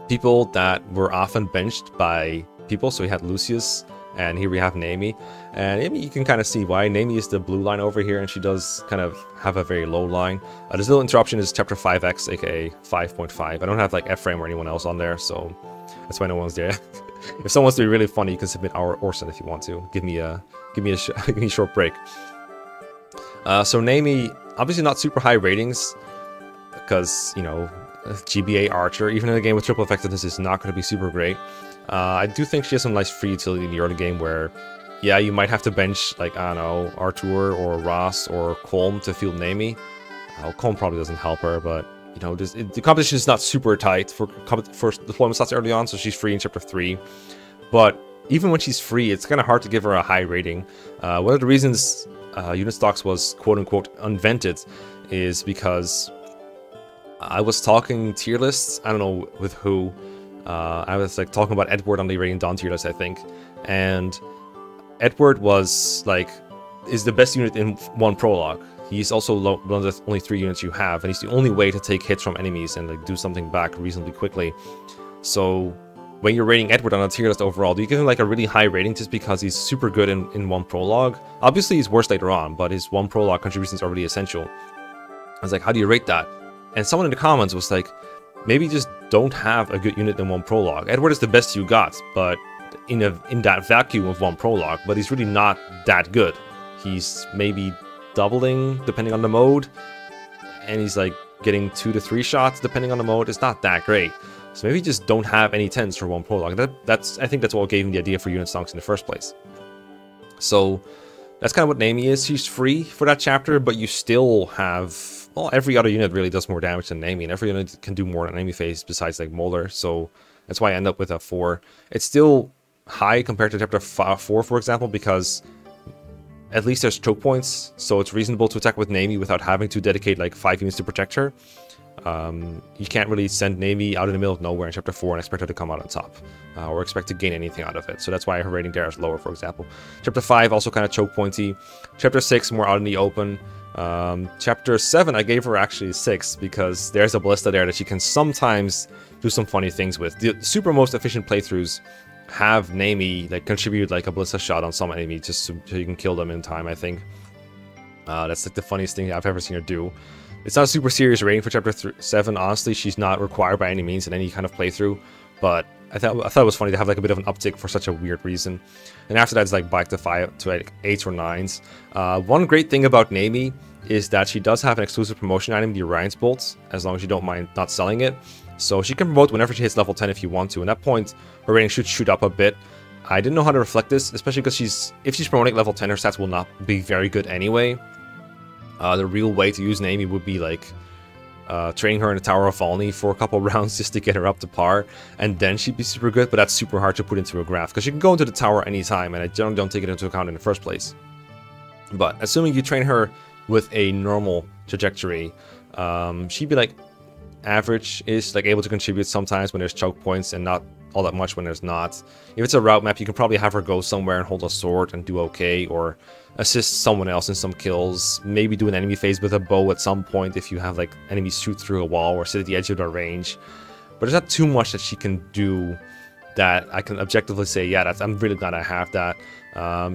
people that were often benched by people. So we had Lucius, and here we have Nami. And maybe you can kind of see why. Nami is the blue line over here, and she does kind of have a very low line. This little interruption is chapter 5x, aka 5.5. I don't have like Ephraim or anyone else on there, so that's why no one's there. If someone wants to be really funny, you can submit our Orson if you want to. Give me a short break. So Naomi, obviously not super high ratings, because, you know, GBA Archer, even in a game with triple effectiveness, is not going to be super great. I do think she has some nice free utility in the early game where, yeah, you might have to bench, like, I don't know, Artur or Ross or Colm to field Naomi. Colm probably doesn't help her, but, you know, the competition is not super tight for deployment slots early on, so she's free in Chapter 3. But even when she's free, it's kind of hard to give her a high rating. One of the reasons Unit Stonks was quote-unquote invented is because I was talking tier lists, I don't know with who. I was like talking about Edward on the Radiant Dawn tier list, I think. And Edward is the best unit in one prologue. He's also one of the only 3 units you have, and he's the only way to take hits from enemies and like do something back reasonably quickly. So when you're rating Edward on a tier list overall, do you give him like a really high rating just because he's super good in one prologue? Obviously he's worse later on, but his one prologue contributions are really essential. I was like, how do you rate that? And someone in the comments was like, maybe just don't have a good unit in one prologue. Edward is the best you got, but in that vacuum of one prologue, but he's really not that good. He's maybe doubling depending on the mode, and he's like getting 2 to 3 shots depending on the mode. It's not that great. So maybe just don't have any 10s for one prologue. I think that's what gave him the idea for Unit Stonks in the first place. So that's kind of what Naomi is. She's free for that chapter, but you still have, well, every other unit really does more damage than Naomi, and every unit can do more than Naomi phase besides like Molar. So that's why I end up with a 4. It's still high compared to chapter 4, for example, because at least there's choke points, so it's reasonable to attack with Naomi without having to dedicate like 5 units to protect her. You can't really send Naomi out in the middle of nowhere in chapter 4 and expect her to come out on top, or expect to gain anything out of it. So that's why her rating there is lower, for example. Chapter 5 also kind of choke pointy. Chapter 6 more out in the open. Chapter 7 I gave her actually 6 because there's a ballista there that she can sometimes do some funny things with. The super most efficient playthroughs have Naomi like contribute like a ballista shot on some enemy just so you can kill them in time, I think. That's like the funniest thing I've ever seen her do. It's not a super serious rating for chapter 7, honestly. She's not required by any means in any kind of playthrough, but I thought it was funny to have like a bit of an uptick for such a weird reason. And after that it's like back to 5 to like 8s or 9s. One great thing about Naomi is that she does have an exclusive promotion item, the Orion's Bolt, as long as you don't mind not selling it. So she can promote whenever she hits level 10 if you want to. And at that point, her rating should shoot up a bit. I didn't know how to reflect this, especially because if she's promoting level 10, her stats will not be very good anyway. The real way to use Naomi would be like training her in the Tower of Valny for a couple rounds just to get her up to par, and then she'd be super good, but that's super hard to put into a graph because you can go into the tower anytime, and I generally don't take it into account in the first place. But assuming you train her with a normal trajectory, she'd be like average is like able to contribute sometimes when there's choke points and not all that much when there's not. If it's a route map, you can probably have her go somewhere and hold a sword and do okay, or assist someone else in some kills, maybe do an enemy phase with a bow at some point if you have like enemies shoot through a wall or sit at the edge of their range. But there's not too much that she can do that I can objectively say, yeah, I'm really glad I have that.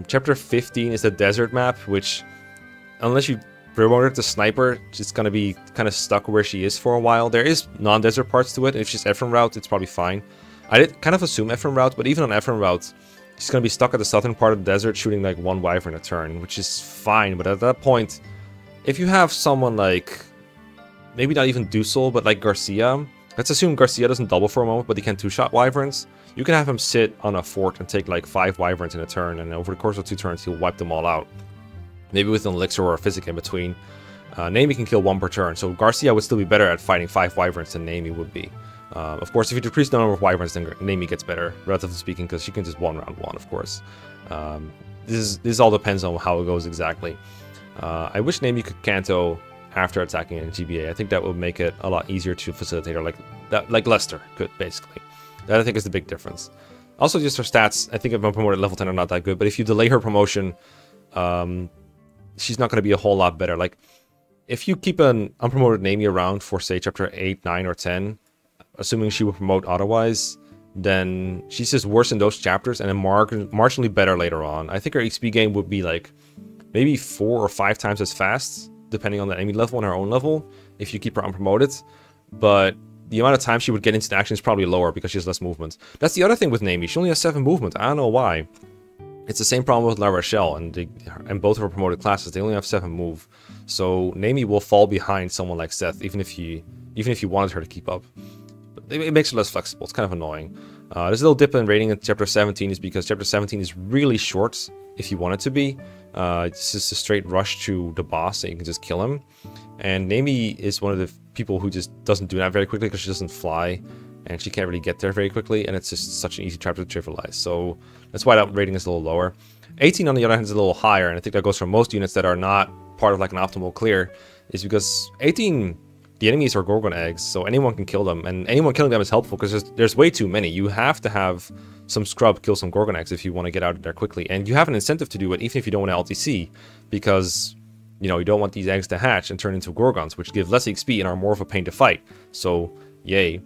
Chapter 15 is the desert map, which unless you promote her to sniper, she's gonna be kind of stuck where she is for a while. There is non-desert parts to it, and if she's Ephraim route, it's probably fine. I did kind of assume Ephraim route, but even on Ephraim route, she's gonna be stuck at the southern part of the desert shooting like 1 wyvern a turn, which is fine. But at that point, if you have someone like, maybe not even Dusel, but like Garcia, let's assume Garcia doesn't double for a moment, but he can 2-shot wyverns. You can have him sit on a fort and take like 5 wyverns in a turn, and over the course of 2 turns, he'll wipe them all out. Maybe with an elixir or a physic in between. Naomi can kill 1 per turn, so Garcia would still be better at fighting 5 wyverns than Naomi would be. Of course, if you decrease the number of wyverns, then Naomi gets better, relatively speaking, because she can just 1 round 1, of course. This all depends on how it goes exactly. I wish Naomi could Canto after attacking in GBA. I think that would make it a lot easier to facilitate her, like Lester could, basically. That I think is the big difference. Also, just her stats, I think if I'm promoted at level 10 are not that good, but if you delay her promotion, she's not going to be a whole lot better. Like, if you keep an unpromoted Naomi around for, say, chapter 8, 9, or 10, assuming she will promote otherwise, then she's just worse in those chapters and then marginally better later on. I think her XP gain would be like maybe 4 or 5 times as fast, depending on the enemy level and her own level, if you keep her unpromoted. But the amount of time she would get into action is probably lower because she has less movement. That's the other thing with Naomi. She only has 7 movement. I don't know why. It's the same problem with La Rochelle and both of her promoted classes. They only have 7 move, so Naomi will fall behind someone like Seth, even if you wanted her to keep up. But it makes her less flexible. It's kind of annoying. There's a little dip in rating in Chapter 17 is because Chapter 17 is really short if you want it to be. It's just a straight rush to the boss and you can just kill him. And Naomi is one of the people who just doesn't do that very quickly because she doesn't fly and she can't really get there very quickly, and it's just such an easy chapter to trivialize. So that's why that rating is a little lower. 18 on the other hand is a little higher, and I think that goes for most units that are not part of like an optimal clear, is because 18, the enemies are Gorgon eggs, so anyone can kill them, and anyone killing them is helpful because there's way too many. You have to have some scrub kill some Gorgon eggs if you want to get out of there quickly, and you have an incentive to do it even if you don't want to LTC, because you know you don't want these eggs to hatch and turn into Gorgons, which give less XP and are more of a pain to fight. So yay.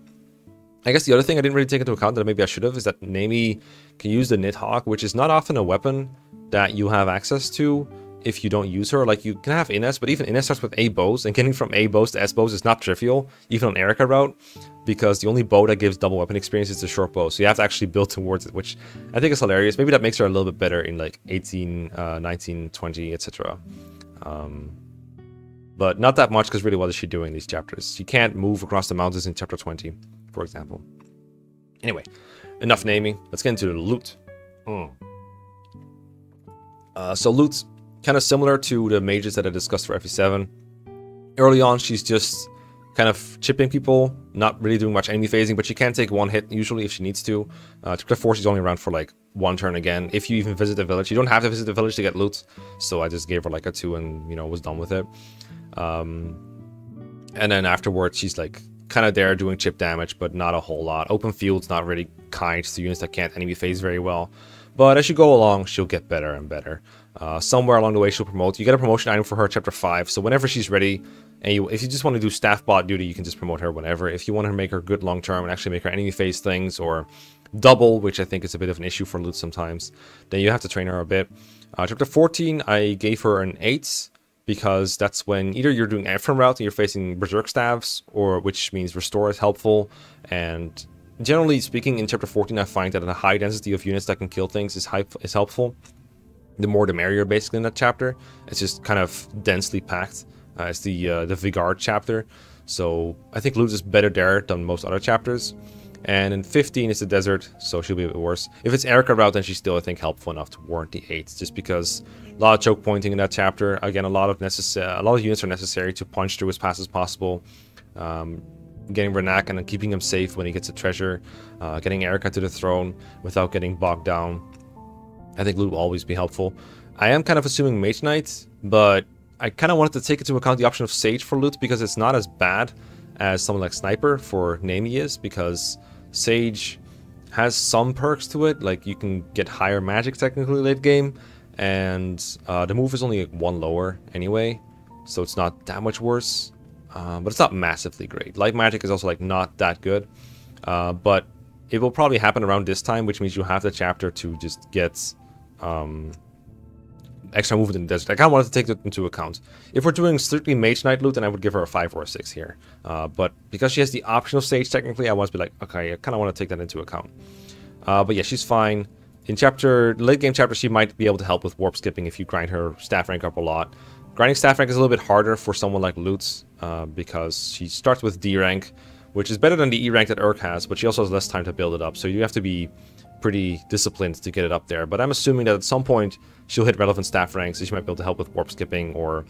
I guess the other thing I didn't really take into account that maybe I should have is that Naomi can use the Nidhogg, which is not often a weapon that you have access to if you don't use her. Like, you can have Ines, but even Ines starts with A bows, and getting from A bows to S bows is not trivial, even on Erica route, because the only bow that gives double weapon experience is the short bow, so you have to actually build towards it, which I think is hilarious. Maybe that makes her a little bit better in like 18, 19, 20, etc. But not that much, because really what is she doing in these chapters? She can't move across the mountains in chapter 20. For example. Anyway, enough naming. Let's get into the loot. So loot's kind of similar to the mages that I discussed for FE7. Early on, she's just kind of chipping people, not really doing much enemy phasing, but she can take 1 hit usually if she needs to. Chapter 4, she's only around for like 1 turn again. If you even visit the village, you don't have to visit the village to get loot. So I just gave her like a 2 and, you know, was done with it. And then afterwards, she's like kind of there doing chip damage, but not a whole lot. Open field's not really kind to units that can't enemy phase very well. But as you go along, she'll get better and better. Somewhere along the way, she'll promote. You get a promotion item for her chapter 5, so whenever she's ready, and if you just want to do staff bot duty, you can just promote her whenever. If you want to make her good long term and actually make her enemy phase things, or double, which I think is a bit of an issue for loot sometimes, then you have to train her a bit. Chapter 14, I gave her an 8. Because that's when either you're doing Ephraim route and you're facing Berserk Staffs, or which means Restore is helpful. And generally speaking, in Chapter 14, I find that a high density of units that can kill things is helpful. The more the merrier, basically, in that chapter. It's just kind of densely packed. It's the Vigard chapter. So I think loot is better there than most other chapters. And in 15 is the desert, so she'll be a bit worse. If it's Erica route, then she's still, I think, helpful enough to warrant the 8, just because a lot of choke pointing in that chapter. Again, a lot of units are necessary to punch through as fast as possible. Getting Renak and then keeping him safe when he gets a treasure. Getting Erica to the throne without getting bogged down. I think loot will always be helpful. I am kind of assuming Mage Knight, but I kind of wanted to take into account the option of Sage for loot because it's not as bad as someone like Sniper for Naomi is, because Sage has some perks to it, like you can get higher magic technically late game, and the move is only 1 lower anyway, so it's not that much worse, but it's not massively great. Light magic is also like not that good, but it will probably happen around this time, which means you have the chapter to just get extra movement in the desert. I kind of wanted to take that into account. If we're doing strictly Mage Knight loot, then I would give her a 5 or a 6 here. But because she has the option of Sage, technically, I want to be like, okay, I kind of want to take that into account. But yeah, she's fine. In late game chapter, she might be able to help with warp skipping if you grind her staff rank up a lot. Grinding staff rank is a little bit harder for someone like Lutz, because she starts with D rank, which is better than the E rank that Urk has, but she also has less time to build it up. So you have to be pretty disciplined to get it up there, but I'm assuming that at some point she'll hit relevant staff ranks, so she might be able to help with warp skipping or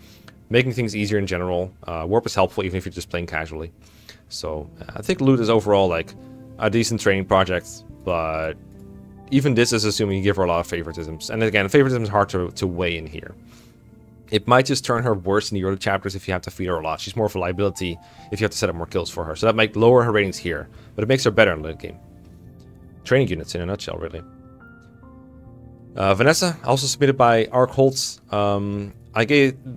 making things easier in general. Warp is helpful even if you're just playing casually. So I think loot is overall like a decent training project, but even this is assuming you give her a lot of favoritisms. And again, favoritism is hard to weigh in here. It might just turn her worse in the early chapters if you have to feed her a lot. She's more of a liability if you have to set up more kills for her. So that might lower her ratings here, but it makes her better in the late game. Training units in a nutshell, really. Vanessa, also submitted by Ark Holtz. The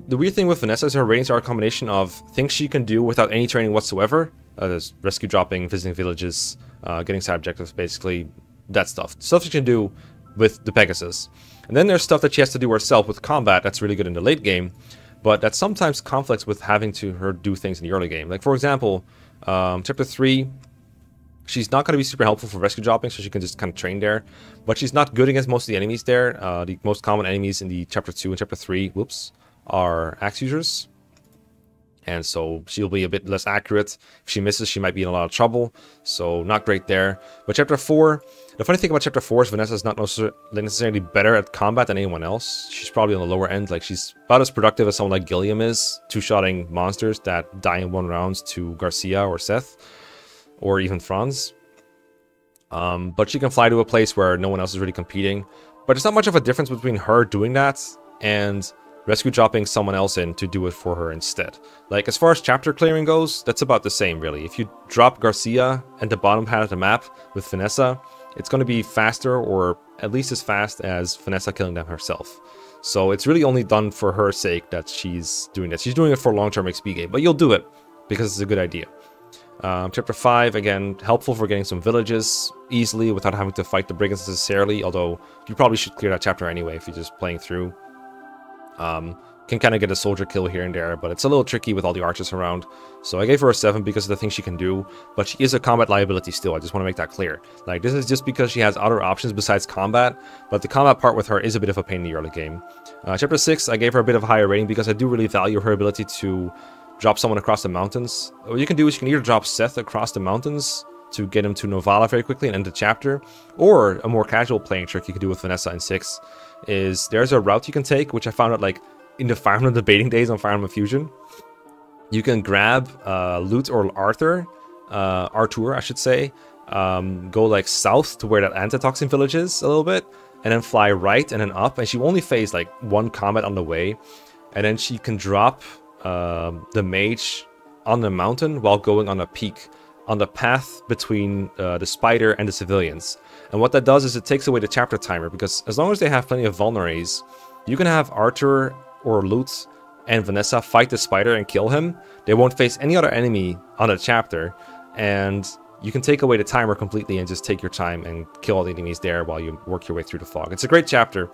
weird thing with Vanessa is her ratings are a combination of things she can do without any training whatsoever. There's rescue dropping, visiting villages, getting side objectives, basically that stuff. Stuff she can do with the Pegasus. And then there's stuff that she has to do herself with combat that's really good in the late game, but that sometimes conflicts with having to her do things in the early game. Like, for example, Chapter 3, She's not going to be super helpful for rescue dropping, so she can just kind of train there. But she's not good against most of the enemies there. The most common enemies in the Chapter 2 and Chapter 3, are axe users. And so she'll be a bit less accurate. If she misses, she might be in a lot of trouble. So not great there. But Chapter 4, the funny thing about Chapter 4 is Vanessa's not necessarily better at combat than anyone else. She's probably on the lower end. Like, she's about as productive as someone like Gilliam is, two-shotting monsters that die in 1 round to Garcia or Seth, or even Franz. But she can fly to a place where no one else is really competing. But there's not much of a difference between her doing that and rescue dropping someone else in to do it for her instead. Like, as far as chapter clearing goes, that's about the same, really. If you drop Garcia at the bottom half of the map with Vanessa, it's going to be faster, or at least as fast as Vanessa killing them herself. So it's really only done for her sake that she's doing that. She's doing it for long-term XP gain, but you'll do it because it's a good idea. Chapter 5, again, helpful for getting some villages easily without having to fight the brigands necessarily, although you probably should clear that chapter anyway if you're just playing through. Can kind of get a soldier kill here and there, but it's a little tricky with all the archers around. So I gave her a 7 because of the things she can do, but she is a combat liability still. I just want to make that clear. Like, this is just because she has other options besides combat, but the combat part with her is a bit of a pain in the early game. Chapter 6, I gave her a bit of a higher rating because I do really value her ability to drop someone across the mountains. What you can do is you can either drop Seth across the mountains to get him to Novala very quickly and end the chapter, or a more casual playing trick you can do with Vanessa in 6 is there's a route you can take, which I found out like in the Fire Emblem debating days on Fire Emblem Fusion. You can grab Lute or Arthur, I should say, go like south to where that antitoxin village is a little bit, and then fly right and then up, and she only face like 1 combat on the way, and then she can drop the mage on the mountain while going on a peak on the path between the spider and the civilians. And what that does is it takes away the chapter timer, because as long as they have plenty of vulneraries, you can have Arthur or Lute and Vanessa fight the spider and kill him. They won't face any other enemy on the chapter, and you can take away the timer completely and just take your time and kill all the enemies there while you work your way through the fog. It's a great chapter,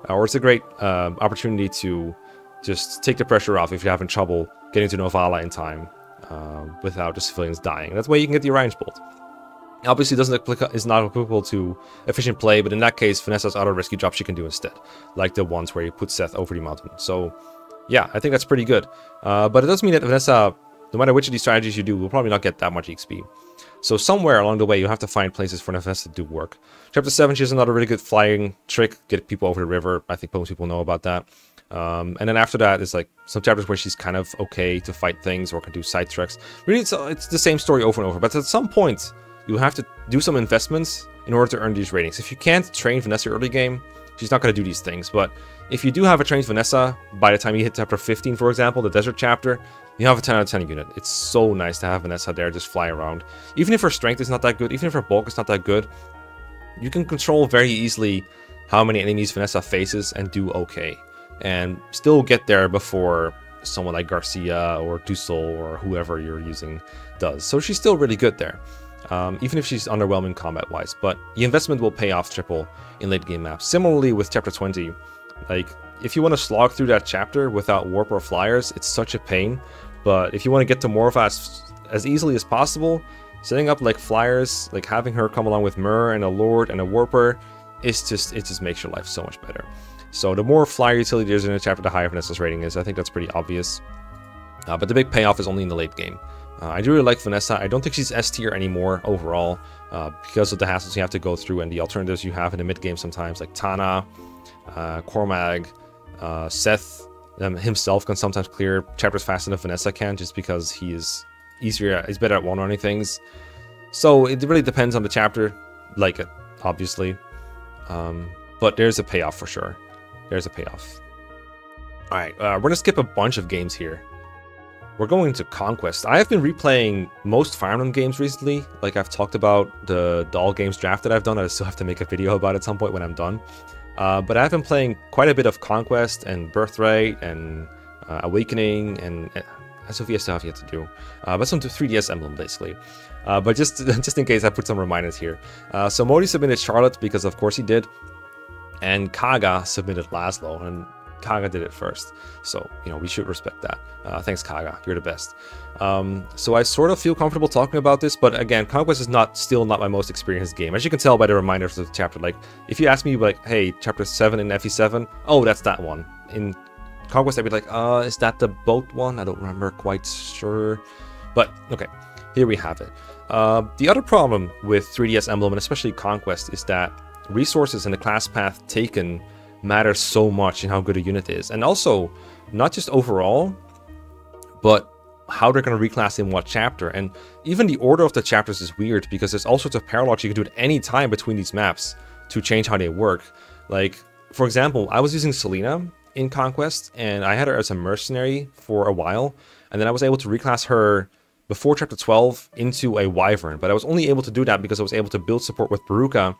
or it's a great opportunity to just take the pressure off if you're having trouble getting to Novala in time without the civilians dying. That's why you can get the Orion's Bolt. Obviously, is not applicable to efficient play, but in that case, Vanessa's auto rescue drop she can do instead, like the ones where you put Seth over the mountain. So, yeah, I think that's pretty good. But it does mean that Vanessa, no matter which of these strategies you do, will probably not get that much XP. So somewhere along the way, you have to find places for Vanessa to do work. Chapter 7, she has another really good flying trick, get people over the river. I think most people know about that. And then after that, it's like some chapters where she's kind of okay to fight things or can do side tricks. Really, it's the same story over and over. But at some point, you have to do some investments in order to earn these ratings. If you can't train Vanessa early game, she's not going to do these things. But if you do have a trained Vanessa, by the time you hit chapter 15, for example, the desert chapter, you have a 10 out of 10 unit. It's so nice to have Vanessa there just fly around. Even if her strength is not that good, even if her bulk is not that good, you can control very easily how many enemies Vanessa faces and do okay. And still get there before someone like Garcia or Dussel or whoever you're using does. So she's still really good there. Even if she's underwhelming combat-wise, but the investment will pay off triple in late-game maps. Similarly with Chapter 20, like, if you want to slog through that chapter without warp or flyers, it's such a pain, but if you want to get to Morva as easily as possible, setting up, like, flyers, like having her come along with Myrrh and a Lord and a Warper, it just makes your life so much better. So the more flyer utility there's in a chapter, the higher Vanessa's rating is. I think that's pretty obvious. But the big payoff is only in the late game. I do really like Vanessa. I don't think she's S tier anymore overall because of the hassles you have to go through and the alternatives you have in the mid game sometimes, like Tana, Cormag, Seth himself can sometimes clear chapters faster than Vanessa can, just because he's better at one-running things. So it really depends on the chapter, like it, obviously. But there's a payoff for sure. There's a payoff. Alright, we're gonna skip a bunch of games here. We're going to Conquest. I have been replaying most Fire Emblem games recently. Like I've talked about the Doll Games draft that I've done. I still have to make a video about it at some point when I'm done. But I've been playing quite a bit of Conquest and Birthright and Awakening and Sophia still have yet to do. But some 3DS Emblem basically. But just in case I put some reminders here. So Modi submitted Charlotte because of course he did. And Kaga submitted Laszlo, and Kaga did it first. So, you know, we should respect that. Thanks, Kaga. You're the best. So I sort of feel comfortable talking about this, but again, Conquest is still not my most experienced game. As you can tell by the reminders of the chapter, like, if you ask me, like, hey, chapter 7 in FE7, oh, that's that one. In Conquest, I'd be like, is that the boat one? I don't remember quite sure. But, okay, here we have it. The other problem with 3DS Emblem, and especially Conquest, is that resources and the class path taken matter so much in how good a unit is. And also, not just overall, but how they're going to reclass in what chapter. And even the order of the chapters is weird, because there's all sorts of paralogs you can do at any time between these maps to change how they work. Like, for example, I was using Selena in Conquest, and I had her as a mercenary for a while, and then I was able to reclass her before chapter 12 into a wyvern, but I was only able to do that because I was able to build support with Baruka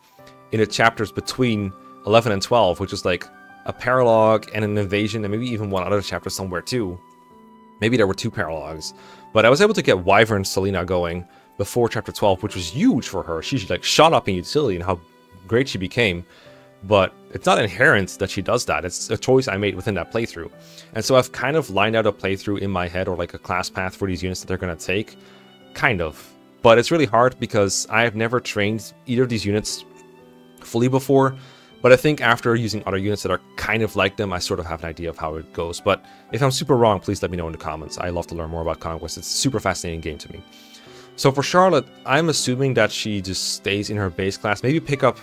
in the chapters between 11 and 12, which is like a paralog and an invasion, and maybe even one other chapter somewhere too. Maybe there were 2 paralogs, but I was able to get Wyvern Selena going before chapter 12, which was huge for her. She like shot up in utility and how great she became, but it's not inherent that she does that. It's a choice I made within that playthrough. And so I've kind of lined out a playthrough in my head, or like a class path for these units that they're going to take, kind of. But it's really hard because I have never trained either of these units fully before. But I think after using other units that are kind of like them, I sort of have an idea of how it goes. But if I'm super wrong, please let me know in the comments. I love to learn more about Conquest. It's a super fascinating game to me. So for Charlotte, I'm assuming that she just stays in her base class. Maybe pick up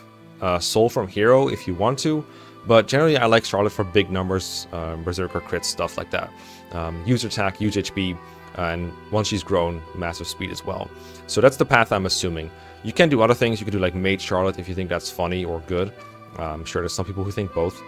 Soul from Hero if you want to. But generally, I like Charlotte for big numbers, Berserker crits, stuff like that. Huge attack, huge HP, and once she's grown, massive speed as well. So that's the path I'm assuming. You can do other things. You can do like Mage Charlotte if you think that's funny or good. I'm sure there's some people who think both.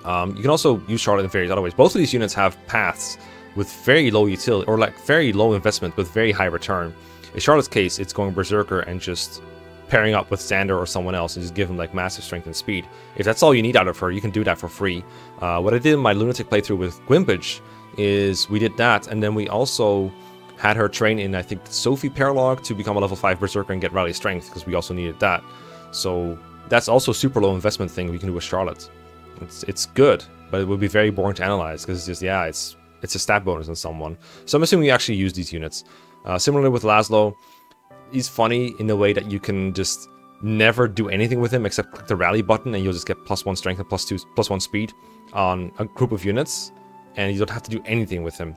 You can also use Charlotte in various other ways. Both of these units have paths with very low utility, or like very low investment with very high return. In Charlotte's case, it's going Berserker and just pairing up with Xander or someone else and just give him like massive strength and speed. If that's all you need out of her, you can do that for free. What I did in my Lunatic playthrough with Gwimpage is we did that, and then we also had her train in, I think, Sophie Paralog to become a level 5 Berserker and get Rally Strength, because we also needed that. So that's also a super low investment thing we can do with Charlotte. It's good, but it would be very boring to analyze, because it's just, yeah, it's a stat bonus on someone. So I'm assuming you actually use these units. Similarly with Laszlo, he's funny in the way that you can just never do anything with him except click the rally button, and you'll just get +1 strength and +1 speed on a group of units, and you don't have to do anything with him.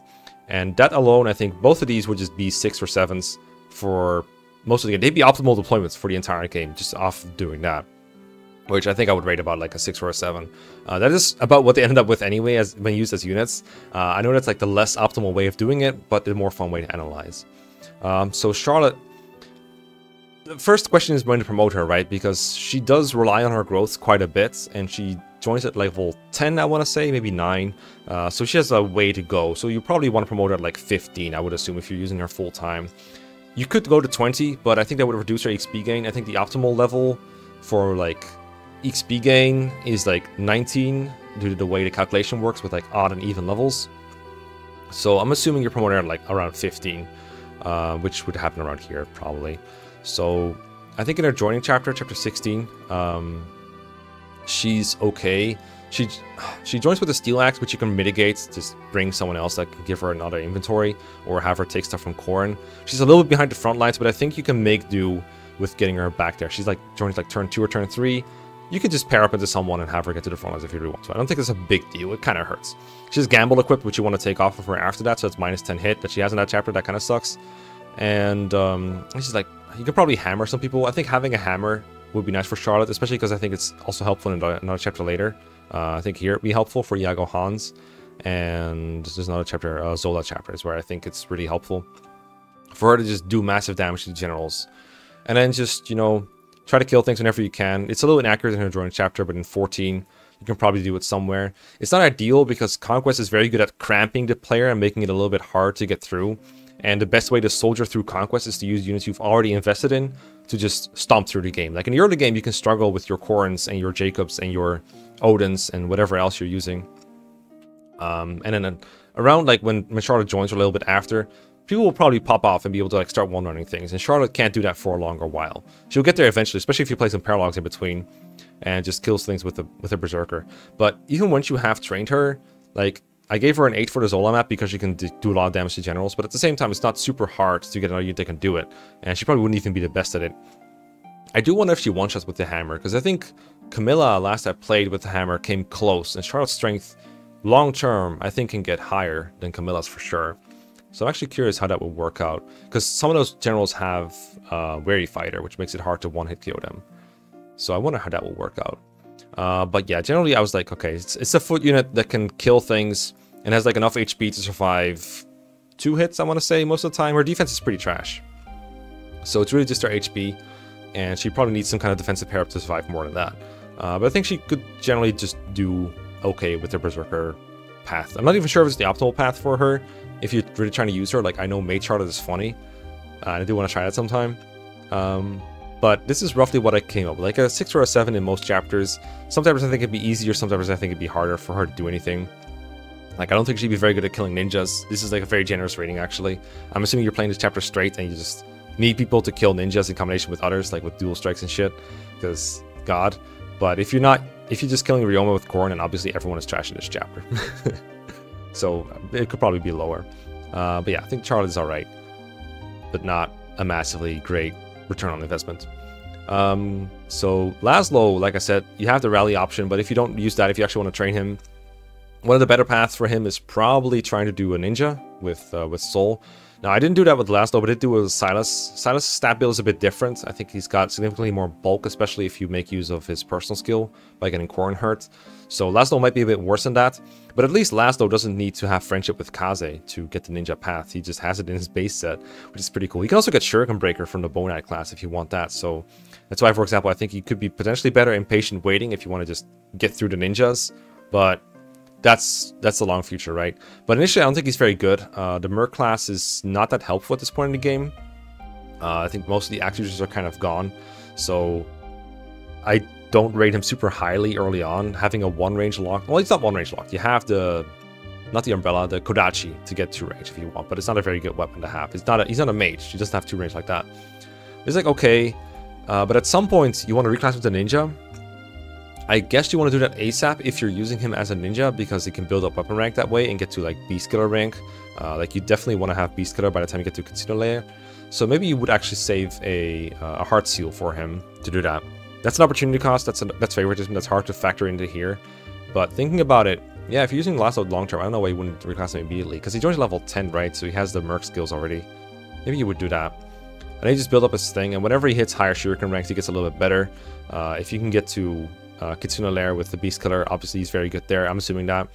And that alone, I think both of these would just be 6 or 7s for most of the game. They'd be optimal deployments for the entire game, just off doing that, which I think I would rate about like a 6 or a 7. That is about what they ended up with anyway, as when used as units. I know that's like the less optimal way of doing it, but the more fun way to analyze. So Charlotte, the first question is when to promote her, right? Because she does rely on her growth quite a bit, and she joins at level 10, I want to say, maybe 9. So she has a way to go. So you probably want to promote her at like 15, I would assume, if you're using her full time. You could go to 20, but I think that would reduce her XP gain. I think the optimal level for like XP gain is like 19 due to the way the calculation works with like odd and even levels. So I'm assuming you're promoting her at like around 15, which would happen around here probably. So I think in her joining chapter, chapter 16, she's okay. She joins with a steel axe, which you can mitigate, just bring someone else that can give her another inventory, or have her take stuff from Corrin. She's a little bit behind the front lines, but I think you can make do with getting her back there. She's like joins like turn 2 or turn 3. You could just pair up into someone and have her get to the front lines if you really want to. I don't think it's a big deal. It kind of hurts. She has Gamble equipped, which you want to take off of her after that, so it's -10 hit that she has in that chapter. That kind of sucks. And she's like, you could probably hammer some people. I think having a hammer would be nice for Charlotte, especially because I think it's also helpful in another chapter later. I think here it'd be helpful for Iago Hans. And there's another chapter, Zola chapters, where I think it's really helpful for her to just do massive damage to the generals. And then just, you know, try to kill things whenever you can. It's a little inaccurate in her joining chapter, but in 14, you can probably do it somewhere. It's not ideal because Conquest is very good at cramping the player and making it a little bit hard to get through. And the best way to soldier through Conquest is to use units you've already invested in to just stomp through the game. Like in the early game, you can struggle with your Corrins and your Jacobs and your Odins and whatever else you're using. And then around like when Charlotte joins or a little bit after, people will probably pop off and be able to like start one-running things. And Charlotte can't do that for a longer while. She'll get there eventually, especially if you play some paralogs in between and just kills things with her Berserker. But even once you have trained her, like I gave her an 8 for the Zola map because she can do a lot of damage to generals, but at the same time, it's not super hard to get another unit that can do it, and she probably wouldn't even be the best at it. I do wonder if she one-shots with the hammer, because I think Camilla, last I played with the hammer, came close, and Charlotte's strength, long-term, I think can get higher than Camilla's for sure. So I'm actually curious how that would work out, because some of those generals have Wary Fighter, which makes it hard to one-hit KO them. So I wonder how that will work out. But yeah, generally I was like, okay, it's a foot unit that can kill things and has like enough HP to survive 2 hits, I want to say, most of the time. Her defense is pretty trash. So it's really just her HP, and she probably needs some kind of defensive pair up to survive more than that. But I think she could generally just do okay with her Berserker path. I'm not even sure if it's the optimal path for her. If you're really trying to use her, like I know Mage Charlotte is funny. I do want to try that sometime. But this is roughly what I came up with, like a 6 or a 7 in most chapters. Sometimes I think it'd be easier, sometimes I think it'd be harder for her to do anything. Like, I don't think she'd be very good at killing ninjas. This is like a very generous rating, actually. I'm assuming you're playing this chapter straight and you just need people to kill ninjas in combination with others, like with dual strikes and shit, because God. But if you're just killing Ryoma with Korn, and obviously everyone is trash in this chapter. So it could probably be lower. But yeah, I think Charlotte is alright, but not a massively great return on investment. So Laszlo, like I said, you have the rally option, but if you don't use that, if you actually want to train him, one of the better paths for him is probably trying to do a ninja with Soul. Now, I didn't do that with Laszlo, but I did do it with Silas. Silas' stat build is a bit different. I think he's got significantly more bulk, especially if you make use of his personal skill by getting Korn hurt. So Laszlo might be a bit worse than that, but at least Laszlo doesn't need to have friendship with Kaze to get the ninja path. He just has it in his base set, which is pretty cool. He can also get Shuriken Breaker from the Bone Knight class if you want that. So that's why, for example, I think he could be potentially better in patient waiting if you want to just get through the ninjas, but that's the long future, right? But initially, I don't think he's very good. The Merc class is not that helpful at this point in the game. I think most of the axe users are kind of gone, so I don't rate him super highly early on. Having a 1-range lock, well, it's not 1-range locked. You have not the umbrella, the Kodachi to get 2-range if you want, but it's not a very good weapon to have. He's not a mage. He doesn't have 2-range like that. It's like, okay, but at some point you want to reclass him to ninja. I guess you want to do that ASAP if you're using him as a ninja, because he can build up weapon rank that way and get to like Beast Killer rank. Like, you definitely want to have Beast Killer by the time you get to Katsuna Lair. So maybe you would actually save a Heart Seal for him to do that. That's an opportunity cost. That's favoritism. That's hard to factor into here. But thinking about it, yeah, if you're using Laszlo long term, I don't know why you wouldn't reclass him immediately, because he joins level 10, right? So he has the Merc skills already. Maybe you would do that. And then you just build up his thing, and whenever he hits higher Shuriken ranks, he gets a little bit better. If you can get to Kitsuna Lair with the Beast Killer, obviously he's very good there. I'm assuming that.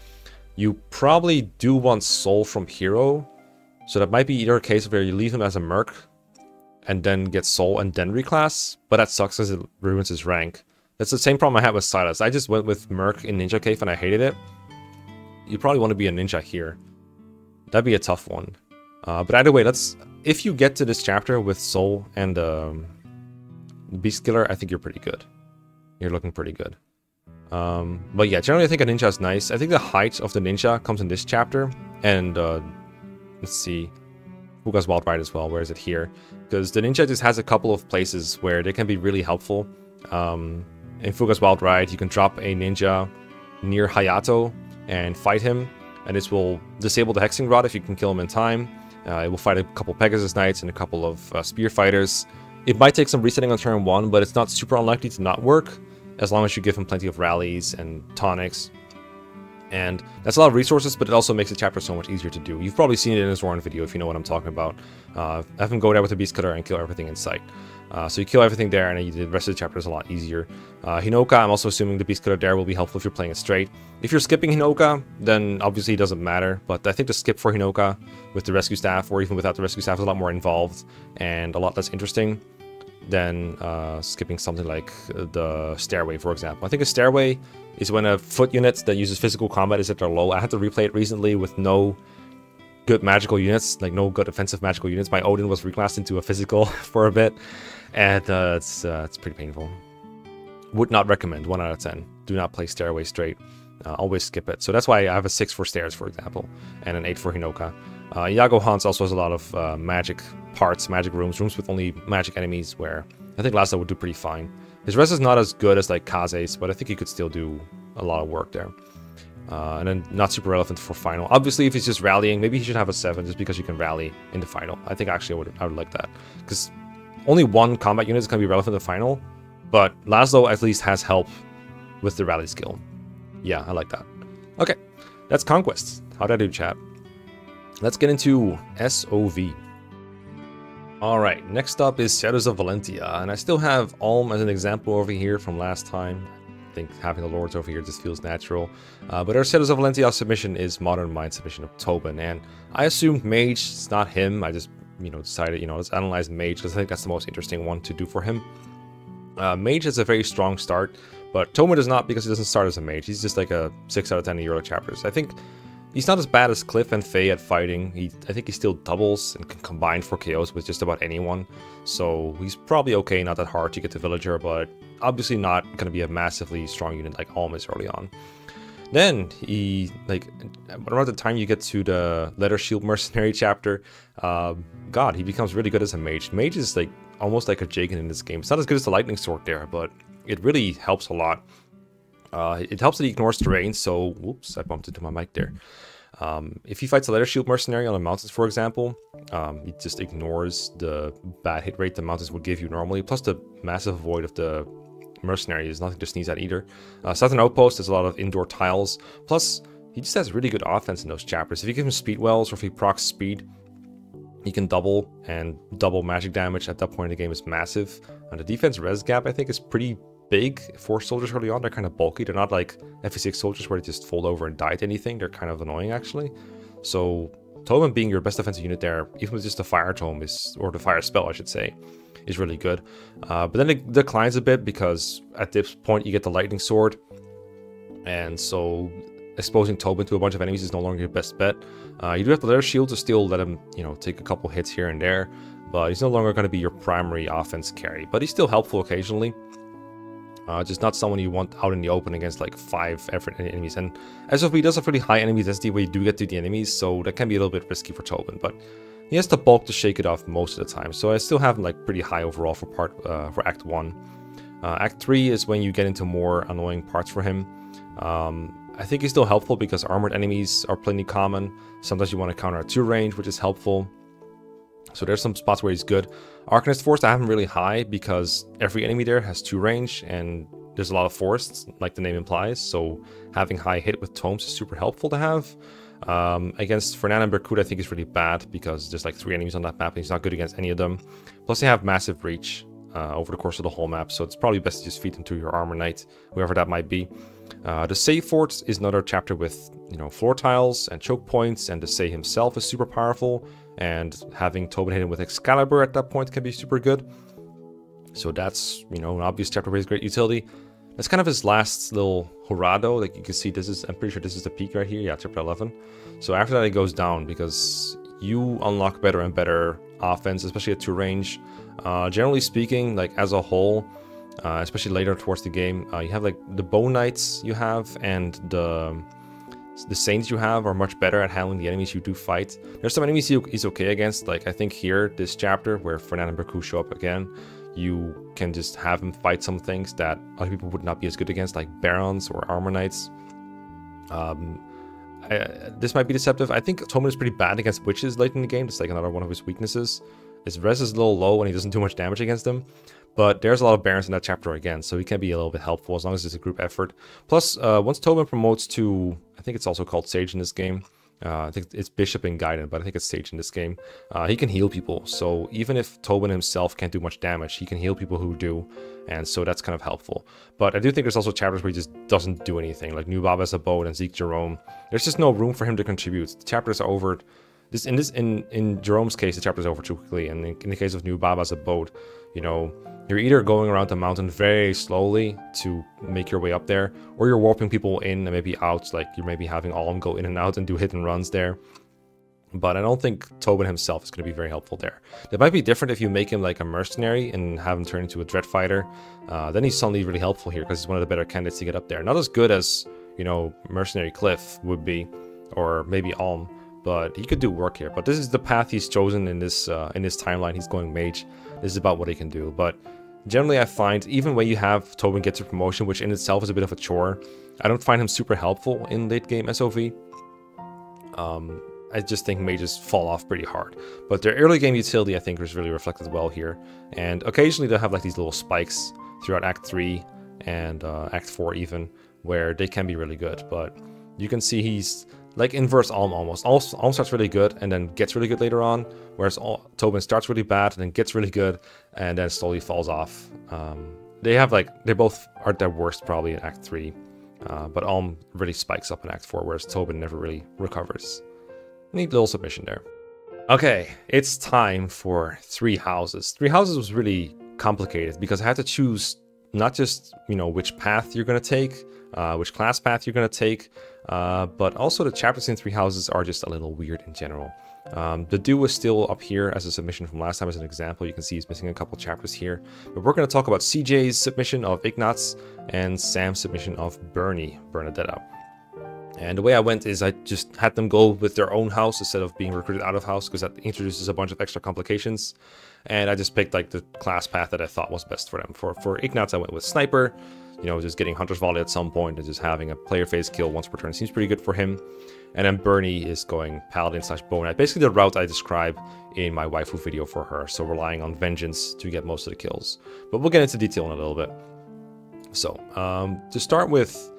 You probably do want Soul from Hero, so that might be either a case where you leave him as a Merc and then get Soul and then reclass, but that sucks because it ruins his rank. That's the same problem I had with Silas. I just went with Merc in Ninja Cave and I hated it. You probably want to be a ninja here. That'd be a tough one. But either way, if you get to this chapter with Soul and Beast Killer, I think you're pretty good. You're looking pretty good. But yeah, generally I think a ninja is nice. I think the height of the ninja comes in this chapter. And let's see, Fuga's Wild Ride as well. Where is it here? Because the ninja just has a couple of places where they can be really helpful. In Fuga's Wild Ride, you can drop a ninja near Hayato and fight him, and this will disable the Hexing Rod if you can kill him in time. It will fight a couple Pegasus Knights and a couple of Spear Fighters. It might take some resetting on turn 1, but it's not super unlikely to not work, as long as you give him plenty of rallies and tonics. And that's a lot of resources, but it also makes the chapter so much easier to do. You've probably seen it in his Warren video if you know what I'm talking about. Have him go there with the Beast Cutter and kill everything in sight. So you kill everything there, and then the rest of the chapter is a lot easier. Hinoka, I'm also assuming the Beast Cutter there will be helpful if you're playing it straight. If you're skipping Hinoka, then obviously it doesn't matter, but I think the skip for Hinoka with the Rescue Staff, or even without the Rescue Staff, is a lot more involved and a lot less interesting than skipping something like the Stairway, for example. I think a Stairway is when a foot unit that uses physical combat is at their low. I had to replay it recently with no good magical units, like no good offensive magical units. My Odin was reclassed into a physical for a bit, and it's pretty painful. Would not recommend. 1 out of 10. Do not play Stairway straight. Always skip it. So that's why I have a 6 for Stairs, for example, and an 8 for Hinoka. Iago Hans also has a lot of magic parts, magic rooms with only magic enemies, where I think Laszlo would do pretty fine. His res is not as good as like Kaze's, but I think he could still do a lot of work there. And then not super relevant for final. Obviously, if he's just rallying, maybe he should have a 7 just because you can rally in the final. I think actually I would like that. Because only one combat unit is going to be relevant in the final. But Laszlo at least has help with the rally skill. Yeah, I like that. Okay, that's Conquests. How'd I do, chat? Let's get into SOV. Alright, next up is Shadows of Valentia. And I still have Ulm as an example over here from last time. I think having the lords over here just feels natural. But our Shadows of Valentia submission is Modern Mind submission of Tobin, and I assumed Mage, it's not him. I just, decided, let's analyze Mage because I think that's the most interesting one to do for him. Mage has a very strong start, but Tobin does not because he doesn't start as a Mage. He's just like a 6 out of 10 in Euro chapters. I think he's not as bad as Cliff and Faye at fighting. I think he still doubles and can combine for KOs with just about anyone. So he's probably okay, not that hard to get to Villager, but obviously not going to be a massively strong unit like Ulm is early on. Then he, around the time you get to the Leather Shield Mercenary chapter, God, he becomes really good as a Mage. Mage is almost like a Jagan in this game. It's not as good as the Lightning Sword there, but it really helps a lot. It helps that he ignores terrain, so, whoops, I bumped into my mic there. If he fights a Leather Shield Mercenary on the mountains, for example, he just ignores the bad hit rate the mountains would give you normally, plus the massive void of the Mercenary is nothing to sneeze at either. Southern Outpost has a lot of indoor tiles, plus he just has really good offense in those chapters. If you give him speed wells, or if he procs speed, he can double, and double magic damage at that point in the game is massive. And the defense res gap, I think, is pretty big for soldiers early on. They're kind of bulky. They're not like FE6 soldiers where they just fold over and die to anything. They're kind of annoying, actually. So Tobin being your best defensive unit there, even with just the Fire Tome, or the Fire Spell, I should say, is really good. But then it declines a bit because at this point you get the Lightning Sword, and so exposing Tobin to a bunch of enemies is no longer your best bet. You do have the Leather Shield to still let him, take a couple hits here and there, but he's no longer going to be your primary offense carry. But he's still helpful occasionally. Just not someone you want out in the open against like 5 effort enemies. And SOV does have really high enemy density where you do get to the enemies, so that can be a little bit risky for Tobin. But he has the bulk to shake it off most of the time, so I still have him pretty high overall for Act 1. Act 3 is when you get into more annoying parts for him. I think he's still helpful because armored enemies are plenty common. Sometimes you want to counter at 2 range, which is helpful. So there's some spots where he's good. Arcanist Forest I have him really high because every enemy there has 2 range and there's a lot of forests, like the name implies. So having high hit with tomes is super helpful to have. Against Fernand and Berkut I think is really bad because there's 3 enemies on that map and he's not good against any of them. Plus they have massive reach over the course of the whole map, so it's probably best to just feed them to your Armor Knight, whoever that might be. The Sei Fort is another chapter with, floor tiles and choke points, and the Sei himself is super powerful, and having Tobin hit him with Excalibur at that point can be super good. So that's, an obvious chapter where he's great utility. That's kind of his last little Horado. You can see I'm pretty sure this is the peak right here. Yeah, chapter 11. So after that it goes down because you unlock better and better offense, especially at 2 range. Generally speaking, as a whole, especially later towards the game, you have the Bone Knights you have and the Saints you have are much better at handling the enemies you do fight. There's some enemies he's okay against, I think here, this chapter, where Fernand and Berkut show up again. You can just have him fight some things that other people would not be as good against, like Barons or Armor Knights. This might be deceptive. I think Tobin is pretty bad against Witches late in the game. It's another one of his weaknesses. His res is a little low and he doesn't do much damage against them. But there's a lot of Barons in that chapter again, so he can be a little bit helpful as long as it's a group effort. Plus, once Tobin promotes to, I think it's also called Sage in this game. I think it's Bishop and Guidant, but I think it's Sage in this game. He can heal people, so even if Tobin himself can't do much damage, he can heal people who do, and so that's kind of helpful. But I do think there's also chapters where he just doesn't do anything, like New Baba's Abode and Zeke Jerome. There's just no room for him to contribute. The chapters are over. In Jerome's case, the chapter's over too quickly, and in the case of New Baba's Abode, you're either going around the mountain very slowly to make your way up there, or you're warping people in and maybe out, you're maybe having all of them go in and out and do hit and runs there. But I don't think Tobin himself is going to be very helpful there. It might be different if you make him a mercenary and have him turn into a dread fighter. Then he's suddenly really helpful here because he's one of the better candidates to get up there. Not as good as, mercenary Cliff would be, or maybe Ulm, but he could do work here. But this is the path he's chosen in this timeline. He's going mage. This is about what he can do. But Generally, I find even when you have Tobin get to promotion, which in itself is a bit of a chore, I don't find him super helpful in late game SOV. I just think mages fall off pretty hard. But their early game utility, I think, is really reflected well here. And occasionally they'll have like these little spikes throughout Act 3 and Act 4 even, where they can be really good. But you can see he's like inverse Alm almost. Alm starts really good and then gets really good later on, whereas Tobin starts really bad and then gets really good and then slowly falls off. They both are at their worst probably in Act 3. But Alm really spikes up in Act 4, whereas Tobin never really recovers. Neat little submission there. Okay, it's time for Three Houses. Three Houses was really complicated because I had to choose not just, which path you're going to take, which class path you're going to take, but also the chapters in Three Houses are just a little weird in general. The Do is still up here as a submission from last time as an example. You can see he's missing a couple chapters here. But we're going to talk about CJ's submission of Ignatz and Sam's submission of Bernadetta. And the way I went is I just had them go with their own house instead of being recruited out of house, because that introduces a bunch of extra complications. And I just picked like the class path that I thought was best for them. For Ignatz, I went with Sniper, just getting Hunter's Volley at some point and just having a player phase kill once per turn seems pretty good for him. And then Bernie is going Paladin / Bone Knight, basically the route I described in my waifu video for her, so relying on Vengeance to get most of the kills. But we'll get into detail in a little bit. So, to start with,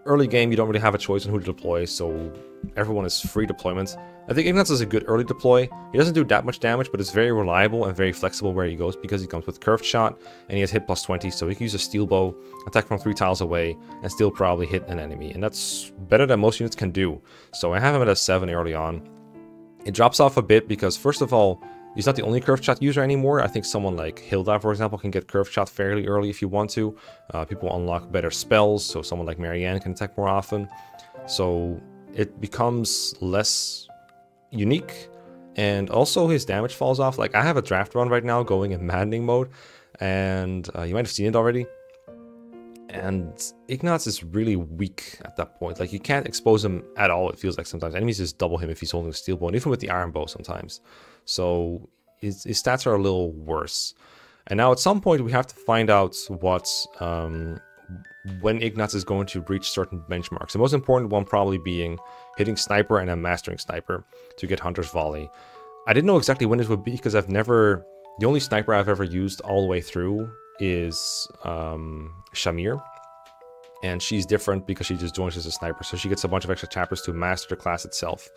early game, you don't really have a choice on who to deploy, so everyone is free deployment. I think Ignatz is a good early deploy. He doesn't do that much damage, but it's very reliable and very flexible where he goes because he comes with Curved Shot, and he has hit plus 20, so he can use a Steel Bow, attack from 3 tiles away, and still probably hit an enemy, and that's better than most units can do. So I have him at a 7 early on. It drops off a bit because, first of all, he's not the only Curved Shot user anymore. I think someone like Hilda, for example, can get Curved Shot fairly early if you want to. People unlock better spells, so someone like Marianne can attack more often. So it becomes less unique, and also his damage falls off. Like, I have a draft run right now going in maddening mode, and you might have seen it already. And Ignatz is really weak at that point. Like, you can't expose him at all, it feels like sometimes. Enemies just double him if he's holding a Steel Bow, and even with the Iron Bow sometimes. So his stats are a little worse. And now at some point we have to find out what when Ignatz is going to reach certain benchmarks. The most important one probably being hitting Sniper and then mastering Sniper to get Hunter's Volley. I didn't know exactly when it would be because the only Sniper I've ever used all the way through is Shamir. And she's different because she just joins as a Sniper, so she gets a bunch of extra chapters to master the class itself.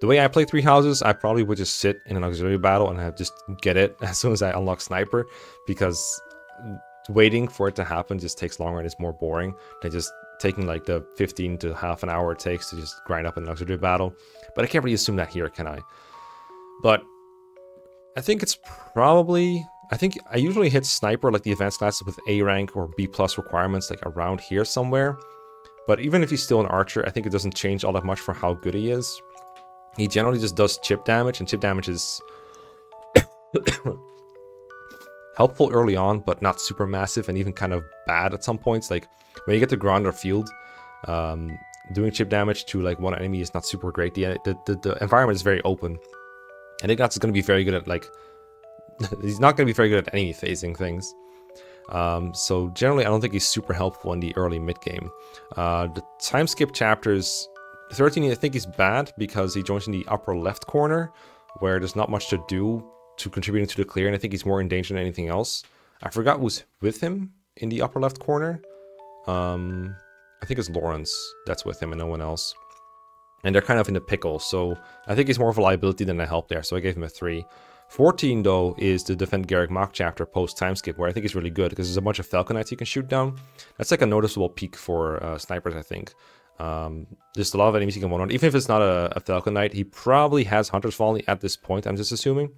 The way I play Three Houses, I probably would just sit in an auxiliary battle and just get it as soon as I unlock Sniper, because waiting for it to happen just takes longer and it's more boring than just taking like the 15 to half an hour it takes to just grind up in an auxiliary battle. But I can't really assume that here, can I? But I think it's probably... I think I usually hit Sniper, like the advanced classes with A rank or B+ requirements, like around here somewhere. But even if he's still an archer, I think it doesn't change all that much for how good he is. He generally just does chip damage, and chip damage is helpful early on, but not super massive and even kind of bad at some points. Like when you get to ground or field, doing chip damage to like one enemy is not super great. The environment is very open, and Ignatz is going to be very good at like he's not going to be very good at enemy phasing things. So generally, I don't think he's super helpful in the early mid game. The time skip chapters. 13, I think he's bad because he joins in the upper left corner where there's not much to do to contributing to the clear, and I think he's more in danger than anything else. I forgot who's with him in the upper left corner. I think it's Lawrence that's with him and no one else. And they're kind of in the pickle, so I think he's more of a liability than a help there, so I gave him a 3. 14, though, is the Defend Garrick Mock chapter post time skip, where I think he's really good because there's a bunch of Falcon Knights you can shoot down. That's like a noticeable peak for snipers, I think. Just a lot of enemies you can one-on. Even if it's not a Falcon Knight, he probably has Hunter's Volley at this point, I'm just assuming.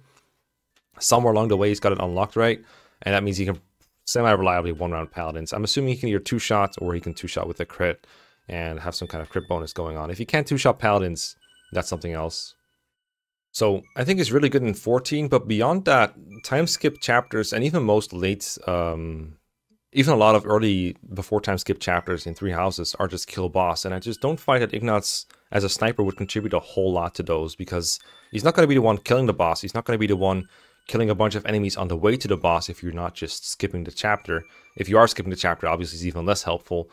Somewhere along the way he's got it unlocked, right? And that means he can semi-reliably one-round Paladins. I'm assuming he can either 2-shot or he can 2-shot with a crit and have some kind of crit bonus going on. If he can't 2-shot Paladins, that's something else. So I think it's really good in 14, but beyond that, time skip chapters and even most late... even a lot of early before time skip chapters in Three Houses are just kill boss, and I just don't find that Ignatz as a sniper would contribute a whole lot to those, because he's not going to be the one killing the boss, he's not going to be the one killing a bunch of enemies on the way to the boss if you're not just skipping the chapter. If you are skipping the chapter, obviously it's even less helpful.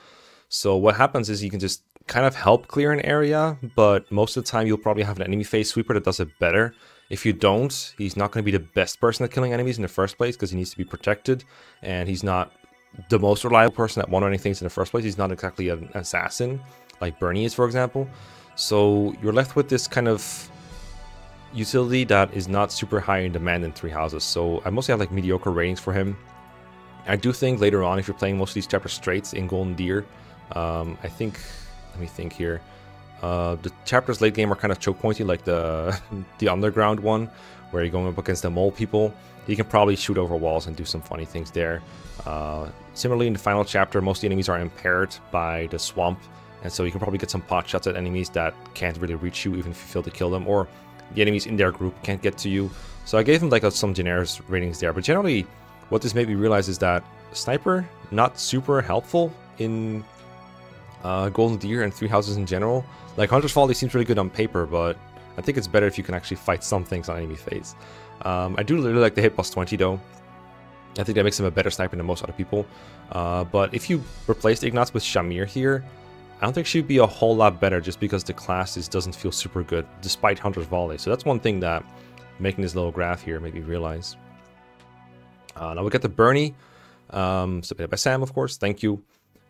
So what happens is you can just kind of help clear an area, but most of the time you'll probably have an enemy phase sweeper that does it better. If you don't, he's not going to be the best person at killing enemies in the first place because he needs to be protected, and he's not the most reliable person at one-running things in the first place. He's not exactly an assassin like Bernie is, for example. So you're left with this kind of utility that is not super high in demand in Three Houses. So I mostly have like mediocre ratings for him. I do think later on, if you're playing most of these chapters straight in Golden Deer, I think, let me think here. The chapters late game are kind of choke pointy, like the underground one, where you're going up against the mole people. You can probably shoot over walls and do some funny things there. Similarly, in the final chapter, most of the enemies are impaired by the swamp, and so you can probably get some pot shots at enemies that can't really reach you even if you fail to kill them, or the enemies in their group can't get to you. So I gave them like some generous ratings there, but generally what this made me realize is that Sniper, not super helpful in Golden Deer and Three Houses in general. Like Hunter's Folly seems really good on paper, but I think it's better if you can actually fight some things on enemy phase. I do really like the hit plus 20 though. I think that makes him a better sniper than most other people. But if you replaced Ignatz with Shamir here, I don't think she'd be a whole lot better just because the class doesn't feel super good despite Hunter's Volley. So that's one thing that making this little graph here made me realize. Now we'll get to Bernie, submitted by Sam, of course. Thank you.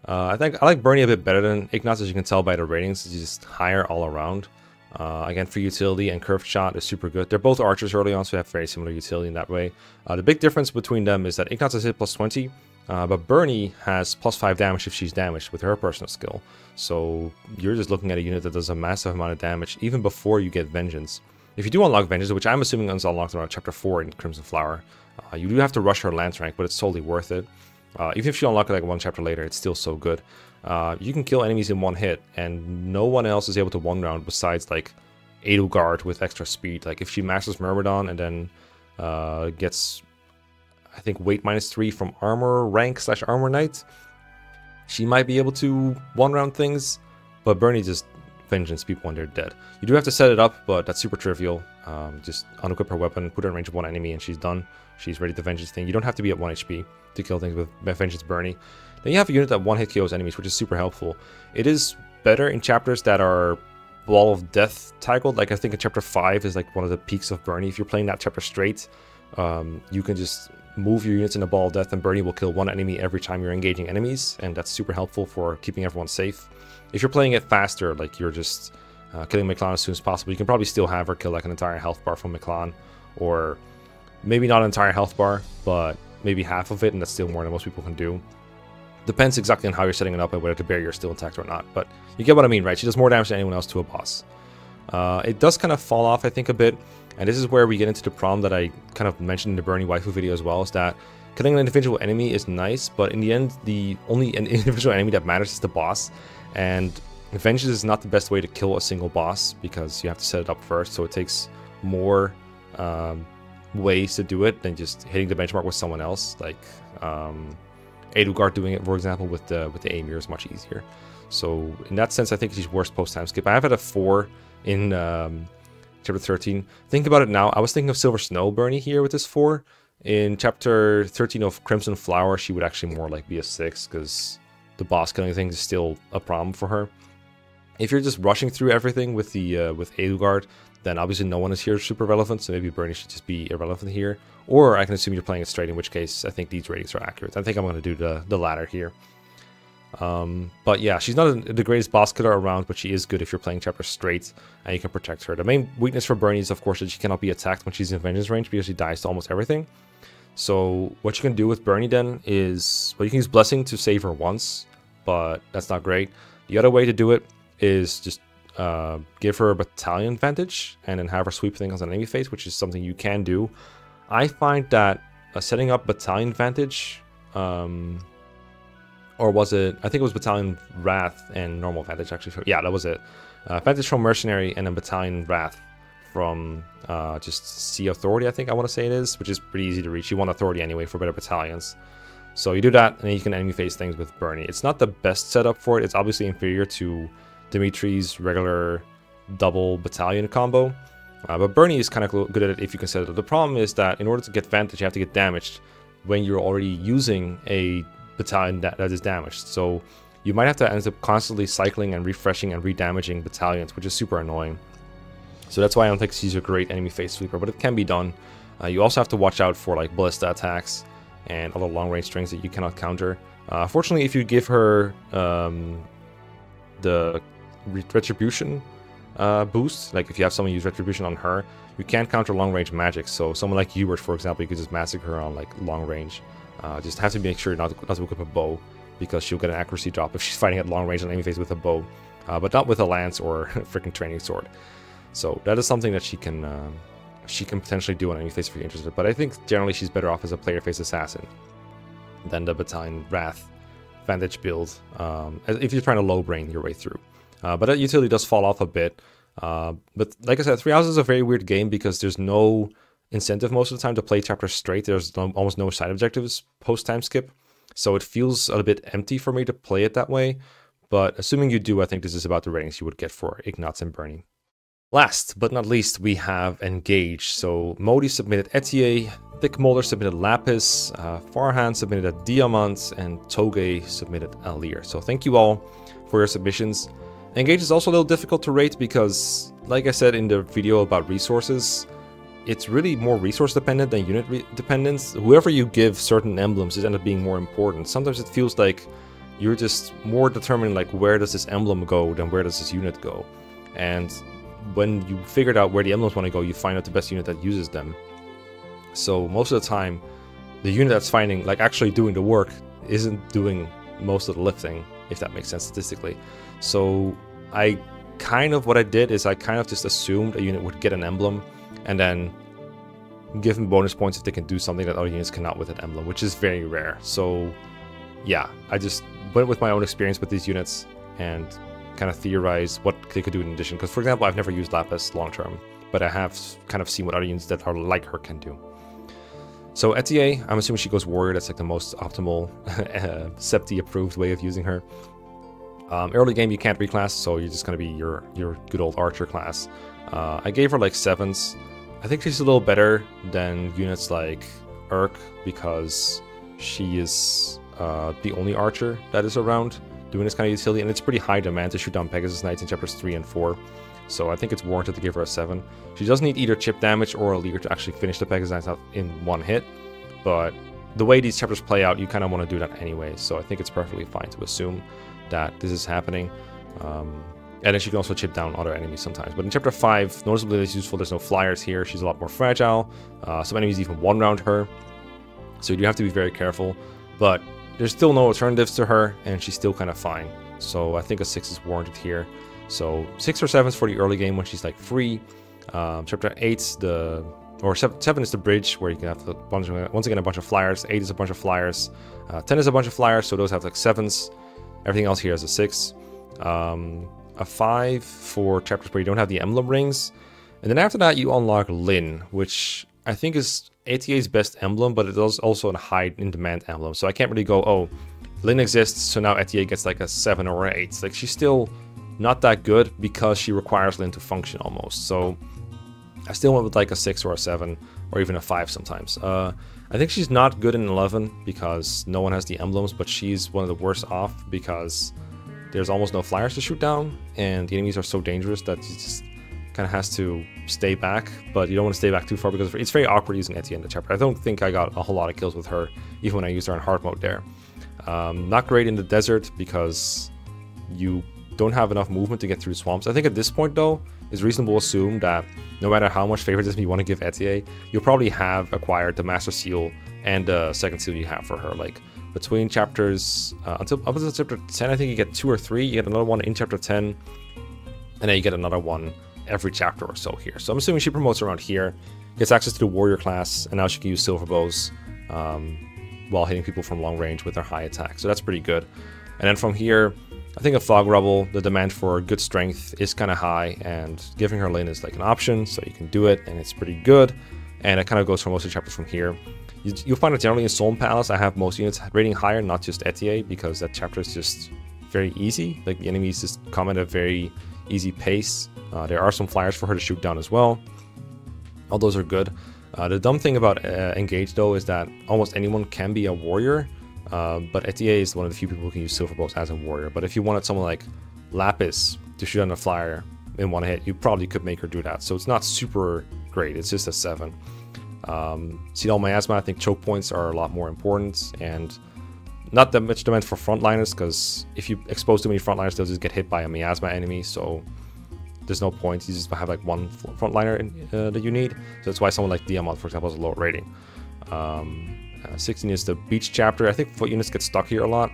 I think I like Bernie a bit better than Ignatz, as you can tell by the ratings. He's just higher all around. Again, for utility and curved shot is super good. They're both archers early on, so they have very similar utility in that way. The big difference between them is that Ignatz has hit plus 20, but Bernie has plus 5 damage if she's damaged with her personal skill. So you're just looking at a unit that does a massive amount of damage even before you get Vengeance. If you do unlock Vengeance, which I'm assuming is unlocked around Chapter 4 in Crimson Flower, you do have to rush her Lance rank, but it's totally worth it. Even if you unlock it like one chapter later, it's still so good. You can kill enemies in one hit, and no one else is able to one round besides like Edelgard with extra speed. Like if she masters Myrmidon and then gets, I think, weight -3 from armor rank / armor knight, she might be able to one round things, but Bernie just Vengeance people when they're dead. You do have to set it up, but that's super trivial. Just unequip her weapon, put her in range of one enemy, and she's done. She's ready to Vengeance thing. You don't have to be at 1 HP to kill things with Vengeance Bernie. Then you have a unit that one-hit KOs enemies, which is super helpful. It is better in chapters that are Wall of Death tackled. Like I think in Chapter 5 is like one of the peaks of Bernie. If you're playing that chapter straight, you can just move your units in a Ball of Death, and Bernie will kill one enemy every time you're engaging enemies, and that's super helpful for keeping everyone safe. If you're playing it faster, like you're just killing Miklan as soon as possible, you can probably still have her kill like an entire health bar from Miklan, or maybe not an entire health bar, but maybe half of it, and that's still more than most people can do. Depends exactly on how you're setting it up and whether the barrier is still intact or not, but you get what I mean, right? She does more damage than anyone else to a boss. It does kind of fall off, I think, a bit, and this is where we get into the problem that I kind of mentioned in the Bernie waifu video as well, is that killing an individual enemy is nice, but in the end, the only individual enemy that matters is the boss, and Vengeance is not the best way to kill a single boss, because you have to set it up first, so it takes more ways to do it than just hitting the benchmark with someone else, like Edelgard doing it, for example, with the Aemir is much easier. So in that sense, I think she's worse post-time skip. I have it at 4 in Chapter 13. Think about it now. I was thinking of Silver Snow Bernie here with this 4. In Chapter 13 of Crimson Flower, she would actually more like be a 6, because the boss killing things is still a problem for her. If you're just rushing through everything with the with Edelgard, then obviously no one is here super relevant, so maybe Bernie should just be irrelevant here. Or I can assume you're playing it straight, in which case I think these ratings are accurate. I think I'm going to do the latter here. But yeah, she's not the greatest boss killer around, but she is good if you're playing chapter straight and you can protect her. The main weakness for Bernie is, of course, that she cannot be attacked when she's in Vengeance range because she dies to almost everything. So what you can do with Bernie then is, well, you can use Blessing to save her once, but that's not great. The other way to do it is just give her a battalion advantage and then have her sweep things on enemy face, which is something you can do. I find that setting up battalion advantage, or was it, I think it was battalion wrath and normal advantage actually. Yeah, that was it. Advantage from mercenary and then battalion wrath from just Sea Authority, I think I want to say it is, which is pretty easy to reach. You want authority anyway for better battalions. So you do that and then you can enemy face things with Bernie. It's not the best setup for it. It's obviously inferior to Dimitri's regular double battalion combo. But Bernie is kind of good at it if you consider it. The problem is that in order to get Vantage, you have to get damaged when you're already using a battalion that is damaged. So you might have to end up constantly cycling and refreshing and redamaging battalions, which is super annoying. So that's why I don't think she's a great enemy phase sweeper, but it can be done. You also have to watch out for like ballista attacks and other long range strings that you cannot counter. Fortunately, if you give her the retribution boost, like if you have someone use retribution on her, you can't counter long range magic. So someone like Hubert, for example, you could just massacre her on like long range. Just have to make sure not to equip a bow, because she'll get an accuracy drop if she's fighting at long range on enemy phase with a bow, but not with a lance or a freaking training sword. So that is something that she can potentially do on enemy phase if you're interested. But I think generally she's better off as a player phase assassin than the battalion Wrath Vantage build, if you're trying to low brain your way through. But that utility does fall off a bit. But like I said, 3 Houses is a very weird game because there's no incentive most of the time to play chapters straight. There's almost no side objectives post time skip. So it feels a bit empty for me to play it that way. But assuming you do, I think this is about the ratings you would get for Ignatz and Bernie. Last but not least, we have Engage. So Modi submitted Etier, Thickmolder submitted Lapis, Farhan submitted a Diamant, and Toge submitted Alir. So thank you all for your submissions. Engage is also a little difficult to rate because, like I said in the video about resources, it's really more resource dependent than unit dependence. Whoever you give certain emblems is end up being more important. Sometimes it feels like you're just more determined like where does this emblem go than where does this unit go. And when you figured out where the emblems want to go, you find out the best unit that uses them. So most of the time, the unit that's finding, like actually doing the work, isn't doing most of the lifting, if that makes sense statistically. So what I did is I kind of just assumed a unit would get an emblem and then give them bonus points if they can do something that other units cannot with an emblem, which is very rare. So yeah, I just went with my own experience with these units and kind of theorized what they could do in addition. Because for example, I've never used Lapis long term, but I have kind of seen what other units that are like her can do. So Etier, I'm assuming she goes Warrior. That's like the most optimal Septi approved way of using her. Early game you can't reclass, so you're just going to be your good old Archer class. I gave her like 7s. I think she's a little better than units like Urk because she is the only Archer that is around doing this kind of utility, and it's pretty high demand to shoot down Pegasus Knights in chapters 3 and 4. So I think it's warranted to give her a 7. She does need either chip damage or a leader to actually finish the Pegasus Knights out in one hit, but the way these chapters play out, you kind of want to do that anyway, so I think it's perfectly fine to assume that this is happening. And then she can also chip down other enemies sometimes. But in chapter 5, noticeably less useful. There's no flyers here. She's a lot more fragile. Some enemies even one-round her, so you do have to be very careful. But there's still no alternatives to her, and she's still kind of fine. So I think a 6 is warranted here. So 6 or 7s for the early game when she's like free. Chapter 8, 7 is the bridge where you can have once again a bunch of flyers. 8 is a bunch of flyers. 10 is a bunch of flyers, so those have like 7s. Everything else here is a 6. A 5 for chapters where you don't have the emblem rings. And then after that you unlock Lin, which I think is ATA's best emblem, but it is also a high in demand emblem. So I can't really go, oh, Lin exists, so now ATA gets like a 7 or an 8. Like she's still not that good because she requires Lin to function almost. So I still went with like a 6 or a 7 or even a 5 sometimes. I think she's not good in 11 because no one has the emblems, but she's one of the worst off because there's almost no flyers to shoot down and the enemies are so dangerous that you just kind of has to stay back, but you don't want to stay back too far because it's very awkward using Etienne in the chapter. I don't think I got a whole lot of kills with her, even when I used her in hard mode there. Not great in the desert because you don't have enough movement to get through swamps. I think at this point though, it's reasonable to assume that no matter how much favoritism you want to give Etienne, you'll probably have acquired the Master Seal and the second seal you have for her. Like between chapters, up until chapter 10, I think you get 2 or 3. You get another one in chapter 10, and then you get another one every chapter or so here. So I'm assuming she promotes around here, gets access to the warrior class, and now she can use silver bows while hitting people from long range with her high attack. So that's pretty good. And then from here, I think a Fog Rubble, the demand for good strength is kind of high, and giving her Lin is like an option, so you can do it, and it's pretty good. And it kind of goes for most of the chapters from here. You'll find that generally in Soul Palace, I have most units rating higher, not just Etienne, because that chapter is just very easy. Like the enemies just come at a very easy pace. There are some flyers for her to shoot down as well. All those are good. The dumb thing about Engage, though, is that almost anyone can be a warrior, but Etier is one of the few people who can use silver bows as a warrior. But if you wanted someone like Lapis to shoot on a flyer in one hit, you probably could make her do that. So it's not super great. It's just a 7. See all miasma, I think choke points are a lot more important, and not that much demand for frontliners, because if you expose too many frontliners, they'll just get hit by a miasma enemy, so there's no point. You just have like one frontliner that you need. So that's why someone like Diamond, for example, has a lower rating. 16 is the beach chapter. I think foot units get stuck here a lot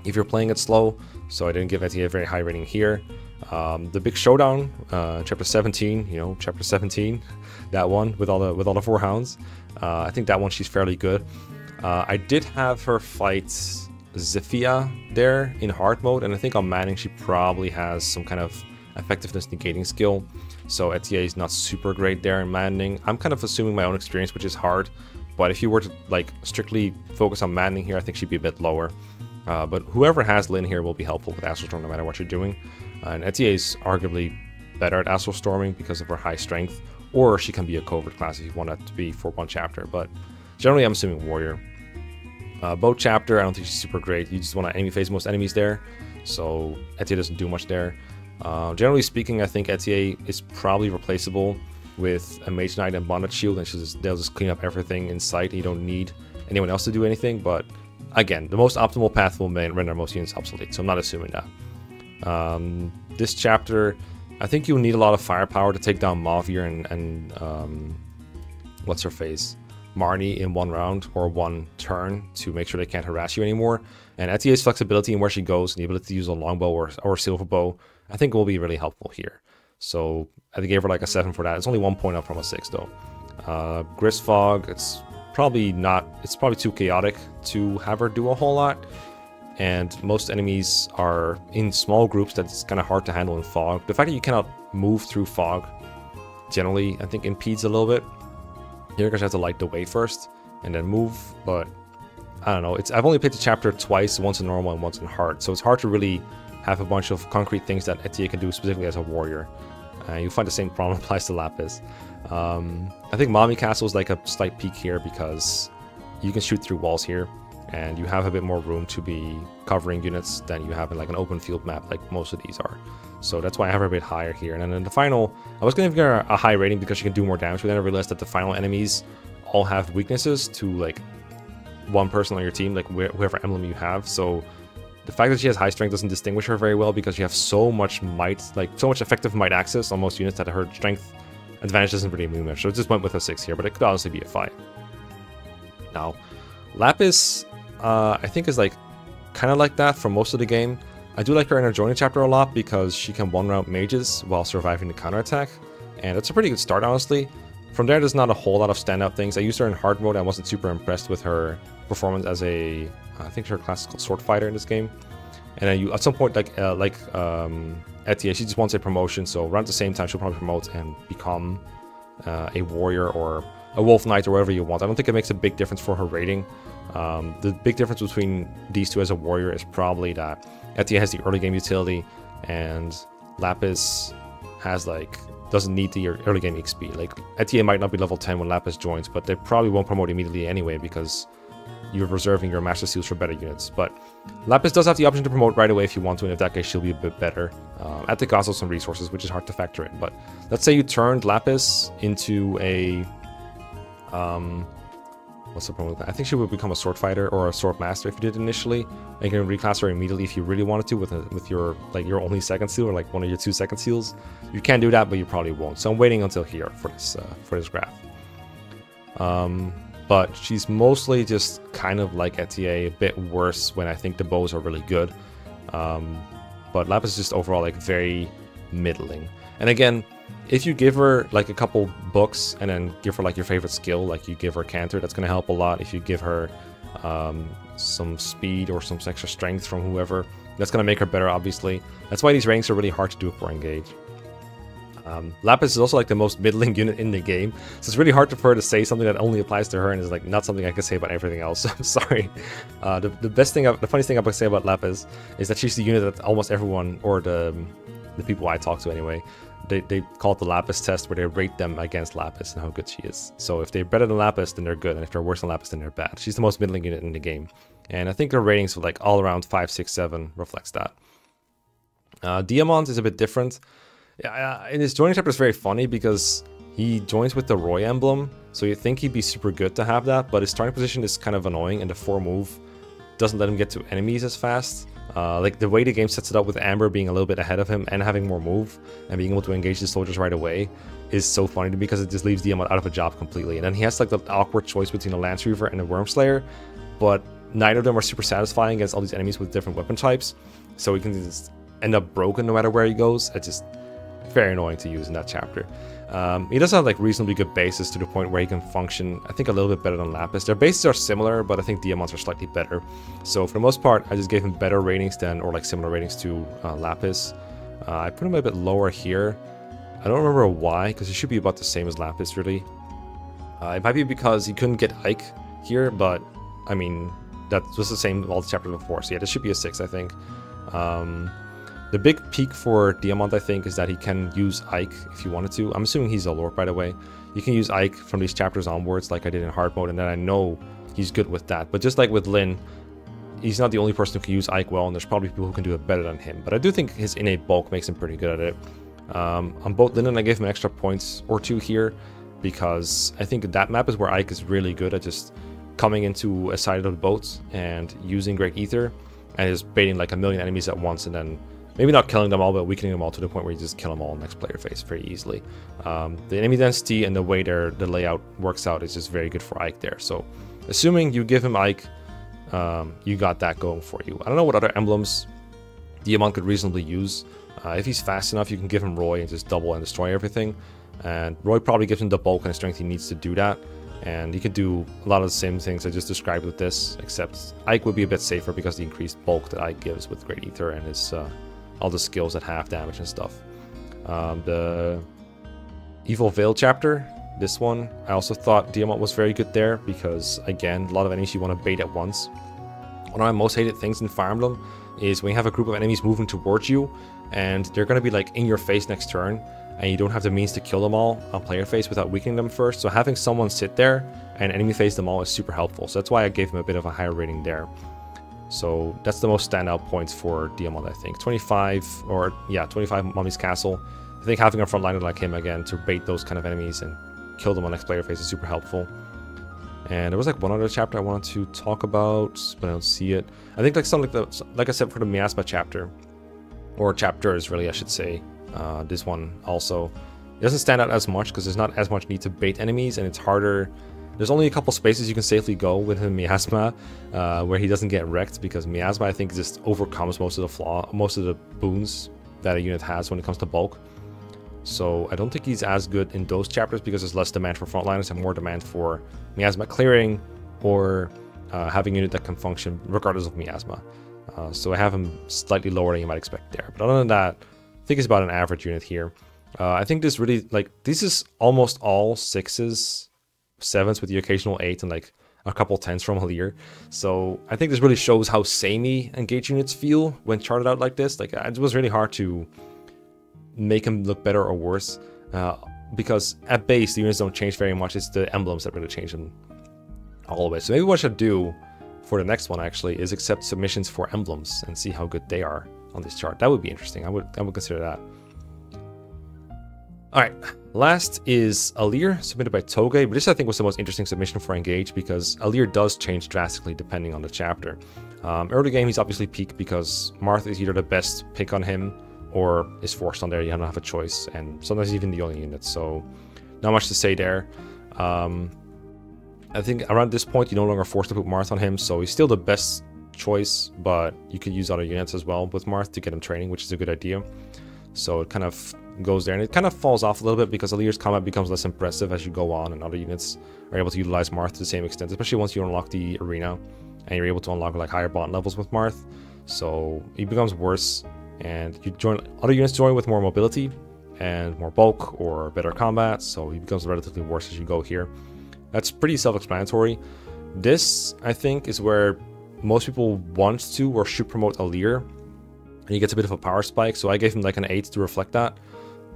if you're playing it slow, so I didn't give Etier a very high rating here. The big showdown, chapter 17, you know, chapter 17, that one with all the 4 hounds. I think that one she's fairly good. I did have her fight Zephyia there in hard mode, and I think on Manning she probably has some kind of effectiveness negating skill, so Etier is not super great there in Manning. I'm kind of assuming my own experience, which is hard, but if you were to like strictly focus on Manning here, I think she'd be a bit lower. But whoever has Lyn here will be helpful with Astral Storm no matter what you're doing. And Etier is arguably better at Astral Storming because of her high strength, or she can be a covert class if you want that to be for one chapter, but generally I'm assuming warrior. Boat chapter, I don't think she's super great. You just want to enemy phase most enemies there, so Etier doesn't do much there. Generally speaking, I think Etier is probably replaceable with a Mage Knight and Bonded Shield, and they'll just clean up everything in sight. You don't need anyone else to do anything, but again, the most optimal path will render most units obsolete, so I'm not assuming that. This chapter, I think you'll need a lot of firepower to take down Mauvier and what's her face? Marnie in one round or one turn to make sure they can't harass you anymore. And Etier's flexibility in where she goes and the ability to use a longbow or silver bow, I think will be really helpful here. So I gave her like a 7 for that. It's only 1 point up from a 6 though. Grisfog, it's probably too chaotic to have her do a whole lot. And most enemies are in small groups that's kind of hard to handle in fog. The fact that you cannot move through fog generally, I think, impedes a little bit. Here, because you have to light the way first and then move, but I don't know. I've only played the chapter twice, once in normal and once in hard, so it's hard to really have a bunch of concrete things that Etier can do specifically as a warrior. You'll find the same problem applies to Lapis. I think Mommy Castle is like a slight peak here because you can shoot through walls here, and you have a bit more room to be covering units than you have in like an open field map like most of these are. So that's why I have her a bit higher here. And then in the final, I was going to give her a high rating because she can do more damage, but then I realized that the final enemies all have weaknesses to like one person on your team, like whoever emblem you have. So the fact that she has high strength doesn't distinguish her very well because you have so much might, like so much effective might access on most units that her strength advantage doesn't really mean much. So it just went with a 6 here, but it could honestly be a 5. Now, Lapis, I think is like kind of like that for most of the game. I do like her in her joining chapter a lot because she can one-round mages while surviving the counterattack, and that's a pretty good start, honestly. From there, there's not a whole lot of standout things. I used her in hard mode. I wasn't super impressed with her performance as a, I think her class is called Sword Fighter in this game. And then you, at some point, like Etier, she just wants a promotion, so around the same time, she'll probably promote and become a warrior or a wolf knight or whatever you want. I don't think it makes a big difference for her rating. The big difference between these two as a warrior is probably that Etier has the early game utility and Lapis has like doesn't need the early game XP. Like Etier might not be level 10 when Lapis joins, but they probably won't promote immediately anyway because you're reserving your master seals for better units. But Lapis does have the option to promote right away if you want to, and in that case she'll be a bit better at the cost of some resources, which is hard to factor in. But let's say you turned Lapis into a what's the problem with that? I think she would become a sword fighter or a sword master if you did initially. And you can reclass her immediately if you really wanted to with your like your only second seal or like one of your 2 second seals. You can do that, but you probably won't. So I'm waiting until here for this graph. But she's mostly just kind of like Etier, a bit worse when I think the bows are really good. But Lapis is just overall like very middling. And again, if you give her like a couple books and then give her like your favorite skill, like you give her Canter, that's going to help a lot. If you give her some speed or some extra strength from whoever, that's going to make her better, obviously. That's why these ranks are really hard to do for Engage. Lapis is also like the most middling unit in the game, so it's really hard for her to say something that only applies to her and is like not something I can say about everything else. I'm sorry. The funniest thing I can say about Lapis is that she's the unit that almost everyone, or the people I talk to anyway, they call it the Lapis test, where they rate them against Lapis and how good she is. So if they're better than Lapis, then they're good, and if they're worse than Lapis, then they're bad. She's the most middling unit in the game, and I think her ratings for like all around 5, 6, 7 reflects that. Diamond is a bit different. In his joining chapter is very funny because he joins with the Roy emblem, so you think he'd be super good to have that, but his starting position is kind of annoying, and the 4 move doesn't let him get to enemies as fast. Like the way the game sets it up with Amber being a little bit ahead of him and having more move and being able to engage the soldiers right away is so funny to me, because it just leaves Diamond out of a job completely. And then he has like the awkward choice between a Lance Reaver and a Wormslayer, but neither of them are super satisfying against all these enemies with different weapon types, so he can just end up broken no matter where he goes. It's just very annoying to use in that chapter. He does have like reasonably good bases to the point where he can function, I think, a little bit better than Lapis. Their bases are similar, but I think Diamonds are slightly better. So for the most part, I just gave him better ratings than, or like similar ratings to Lapis. I put him a bit lower here. I don't remember why, because he should be about the same as Lapis, really. It might be because he couldn't get Ike here, but I mean, that was the same all the chapters before. So yeah, this should be a 6, I think. The big peak for Diamond, I think, is that he can use Ike if you wanted to. I'm assuming he's a Lord, by the way. You can use Ike from these chapters onwards, like I did in hard mode, and then I know he's good with that. But just like with Lyn, he's not the only person who can use Ike well, and there's probably people who can do it better than him. But I do think his innate bulk makes him pretty good at it. On both Lyn and I gave him extra points or 2 here, because I think that map is where Ike is really good at just coming into a side of the boat and using Great Ether, and just baiting like a million enemies at once, and then maybe not killing them all, but weakening them all to the point where you just kill them all in next player phase very easily. The enemy density and the way the layout works out is just very good for Ike there. So assuming you give him Ike, you got that going for you. I don't know what other emblems Diamond could reasonably use. If he's fast enough, you can give him Roy and just double and destroy everything. And Roy probably gives him the bulk and strength he needs to do that. And he could do a lot of the same things I just described with this, except Ike would be a bit safer because of the increased bulk that Ike gives with Great Ether and his all the skills at half damage and stuff. The Evil Veil chapter, this one, I also thought Diamond was very good there, because again, a lot of enemies you want to bait at once. One of my most hated things in Fire Emblem is when you have a group of enemies moving towards you, and they're going to be like in your face next turn, and you don't have the means to kill them all on player phase without weakening them first. So having someone sit there and enemy phase them all is super helpful. So that's why I gave him a bit of a higher rating there. So that's the most standout points for Diamond, I think. 25, or yeah, 25 Mummy's Castle. I think having a frontliner like him again to bait those kind of enemies and kill them on next player phase is super helpful. And there was like one other chapter I wanted to talk about, but I don't see it. I think like something like I said, for the Miasma chapter, or chapters really, I should say. This one also, it doesn't stand out as much because there's not as much need to bait enemies, and it's harder. There's only a couple spaces you can safely go with him, Miasma, where he doesn't get wrecked, because Miasma, I think, just overcomes most of the boons that a unit has when it comes to bulk. So I don't think he's as good in those chapters, because there's less demand for frontliners and more demand for Miasma clearing, or having a unit that can function regardless of Miasma. So I have him slightly lower than you might expect there. But other than that, I think it's about an average unit here. I think this really, like, this is almost all 6s, 7s with the occasional 8 and like a couple 10s from Halir. So I think this really shows how samey engaged units feel when charted out like this. Like, it was really hard to make them look better or worse, because at base the units don't change very much. It's the emblems that really change them all the way. So maybe what I should do for the next one actually is accept submissions for emblems and see how good they are on this chart. That would be interesting. I would consider that. Alright, last is Alir, submitted by Toge, but this I think was the most interesting submission for Engage, because Alir does change drastically depending on the chapter. Early game he's obviously peak because Marth is either the best pick on him or is forced on there, you don't have a choice, and sometimes even the only unit, so not much to say there. I think around this point you're no longer forced to put Marth on him, so he's still the best choice, but you could use other units as well with Marth to get him training, which is a good idea. So it kind of goes there, and it kind of falls off a little bit because Alir's combat becomes less impressive as you go on, and other units are able to utilize Marth to the same extent, especially once you unlock the arena and you're able to unlock like higher bond levels with Marth. So it becomes worse, and you join other units join with more mobility and more bulk or better combat, so he becomes relatively worse as you go here. That's pretty self-explanatory. This, I think, is where most people want to or should promote Alir, and he gets a bit of a power spike, so I gave him like an 8 to reflect that.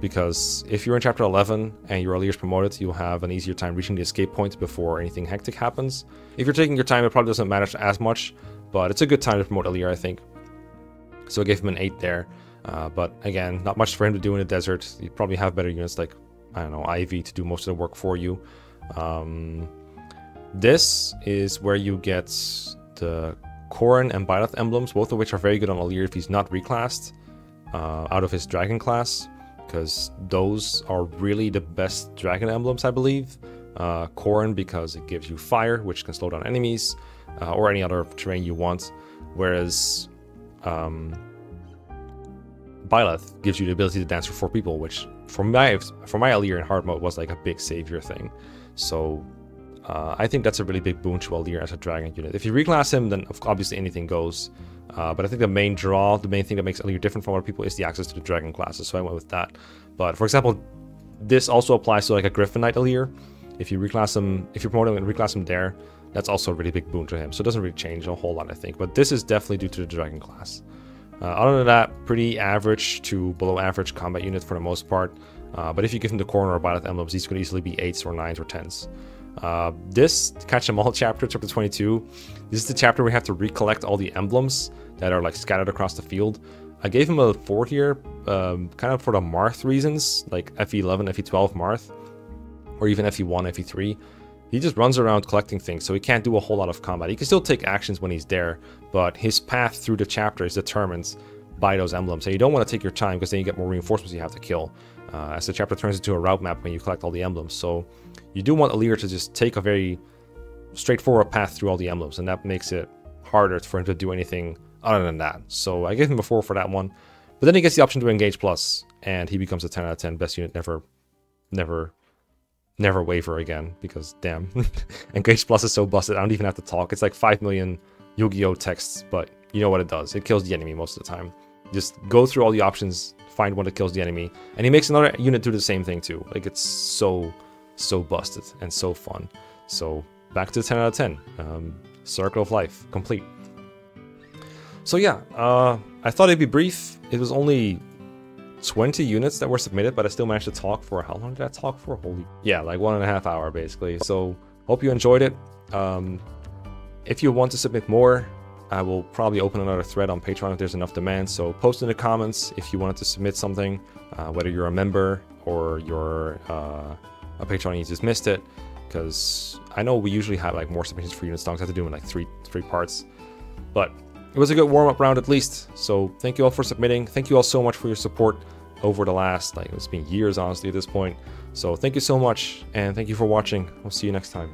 because if you're in chapter 11 and your Aliyah is promoted, you'll have an easier time reaching the escape point before anything hectic happens. If you're taking your time, it probably doesn't matter as much, but it's a good time to promote Aliyah, I think. So I gave him an 8 there. But again, not much for him to do in the desert. You probably have better units like, I don't know, Ivy to do most of the work for you. This is where you get the Korin and Byleth emblems, both of which are very good on Aliyah if he's not reclassed out of his dragon class, because those are really the best dragon emblems, I believe. Korin because it gives you fire, which can slow down enemies, or any other terrain you want, whereas Byleth gives you the ability to dance for 4 people, which for my Aliyah in hard mode was like a big savior thing. So I think that's a really big boon to Aliyah as a dragon unit. If you reclass him, then obviously anything goes. But I think the main draw, the main thing that makes Aliyah different from other people is the access to the dragon classes, so I went with that. But for example, this also applies to like a Griffin Knight Aliyah. If you reclass him, if you're promoting and reclass him there, that's also a really big boon to him. So it doesn't really change a whole lot, I think. But this is definitely due to the dragon class. Other than that, pretty average to below average combat unit for the most part. But if you give him the Korin or Byleth emblems, these could easily be 8s or 9s or 10s. This Catch 'em All chapter 22, this is the chapter where we have to recollect all the emblems that are like scattered across the field. I gave him a 4 here, kind of for the Marth reasons, like FE11, FE12 Marth, or even FE1, FE3. He just runs around collecting things, so he can't do a whole lot of combat. He can still take actions when he's there, but his path through the chapter is determined by those emblems. And you don't want to take your time, because then you get more reinforcements you have to kill, as the chapter turns into a route map when you collect all the emblems. So you do want Aliyah to just take a very straightforward path through all the emblems, and that makes it harder for him to do anything other than that. So I gave him a 4 for that one. But then he gets the option to engage plus, and he becomes a 10 out of 10 best unit. Never waver again, because damn. Engage plus is so busted, I don't even have to talk. It's like 5 million Yu-Gi-Oh texts, but you know what it does. It kills the enemy most of the time. Just go through all the options, find one that kills the enemy, and he makes another unit do the same thing too. Like, it's so busted and so fun. So back to 10 out of 10. Circle of Life complete. So yeah, I thought it'd be brief. It was only 20 units that were submitted, but I still managed to talk for, how long did I talk for? Holy, yeah, like 1.5 hours basically. So hope you enjoyed it. If you want to submit more, I will probably open another thread on Patreon if there's enough demand. So post in the comments if you wanted to submit something, whether you're a member or you're a patron and you just missed it, because I know we usually have like more submissions for unit stonks. I have to do in like three parts, but it was a good warm-up round at least. So thank you all for submitting. Thank you all so much for your support over the last, like, it's been years honestly at this point. So thank you so much, and thank you for watching. We'll see you next time.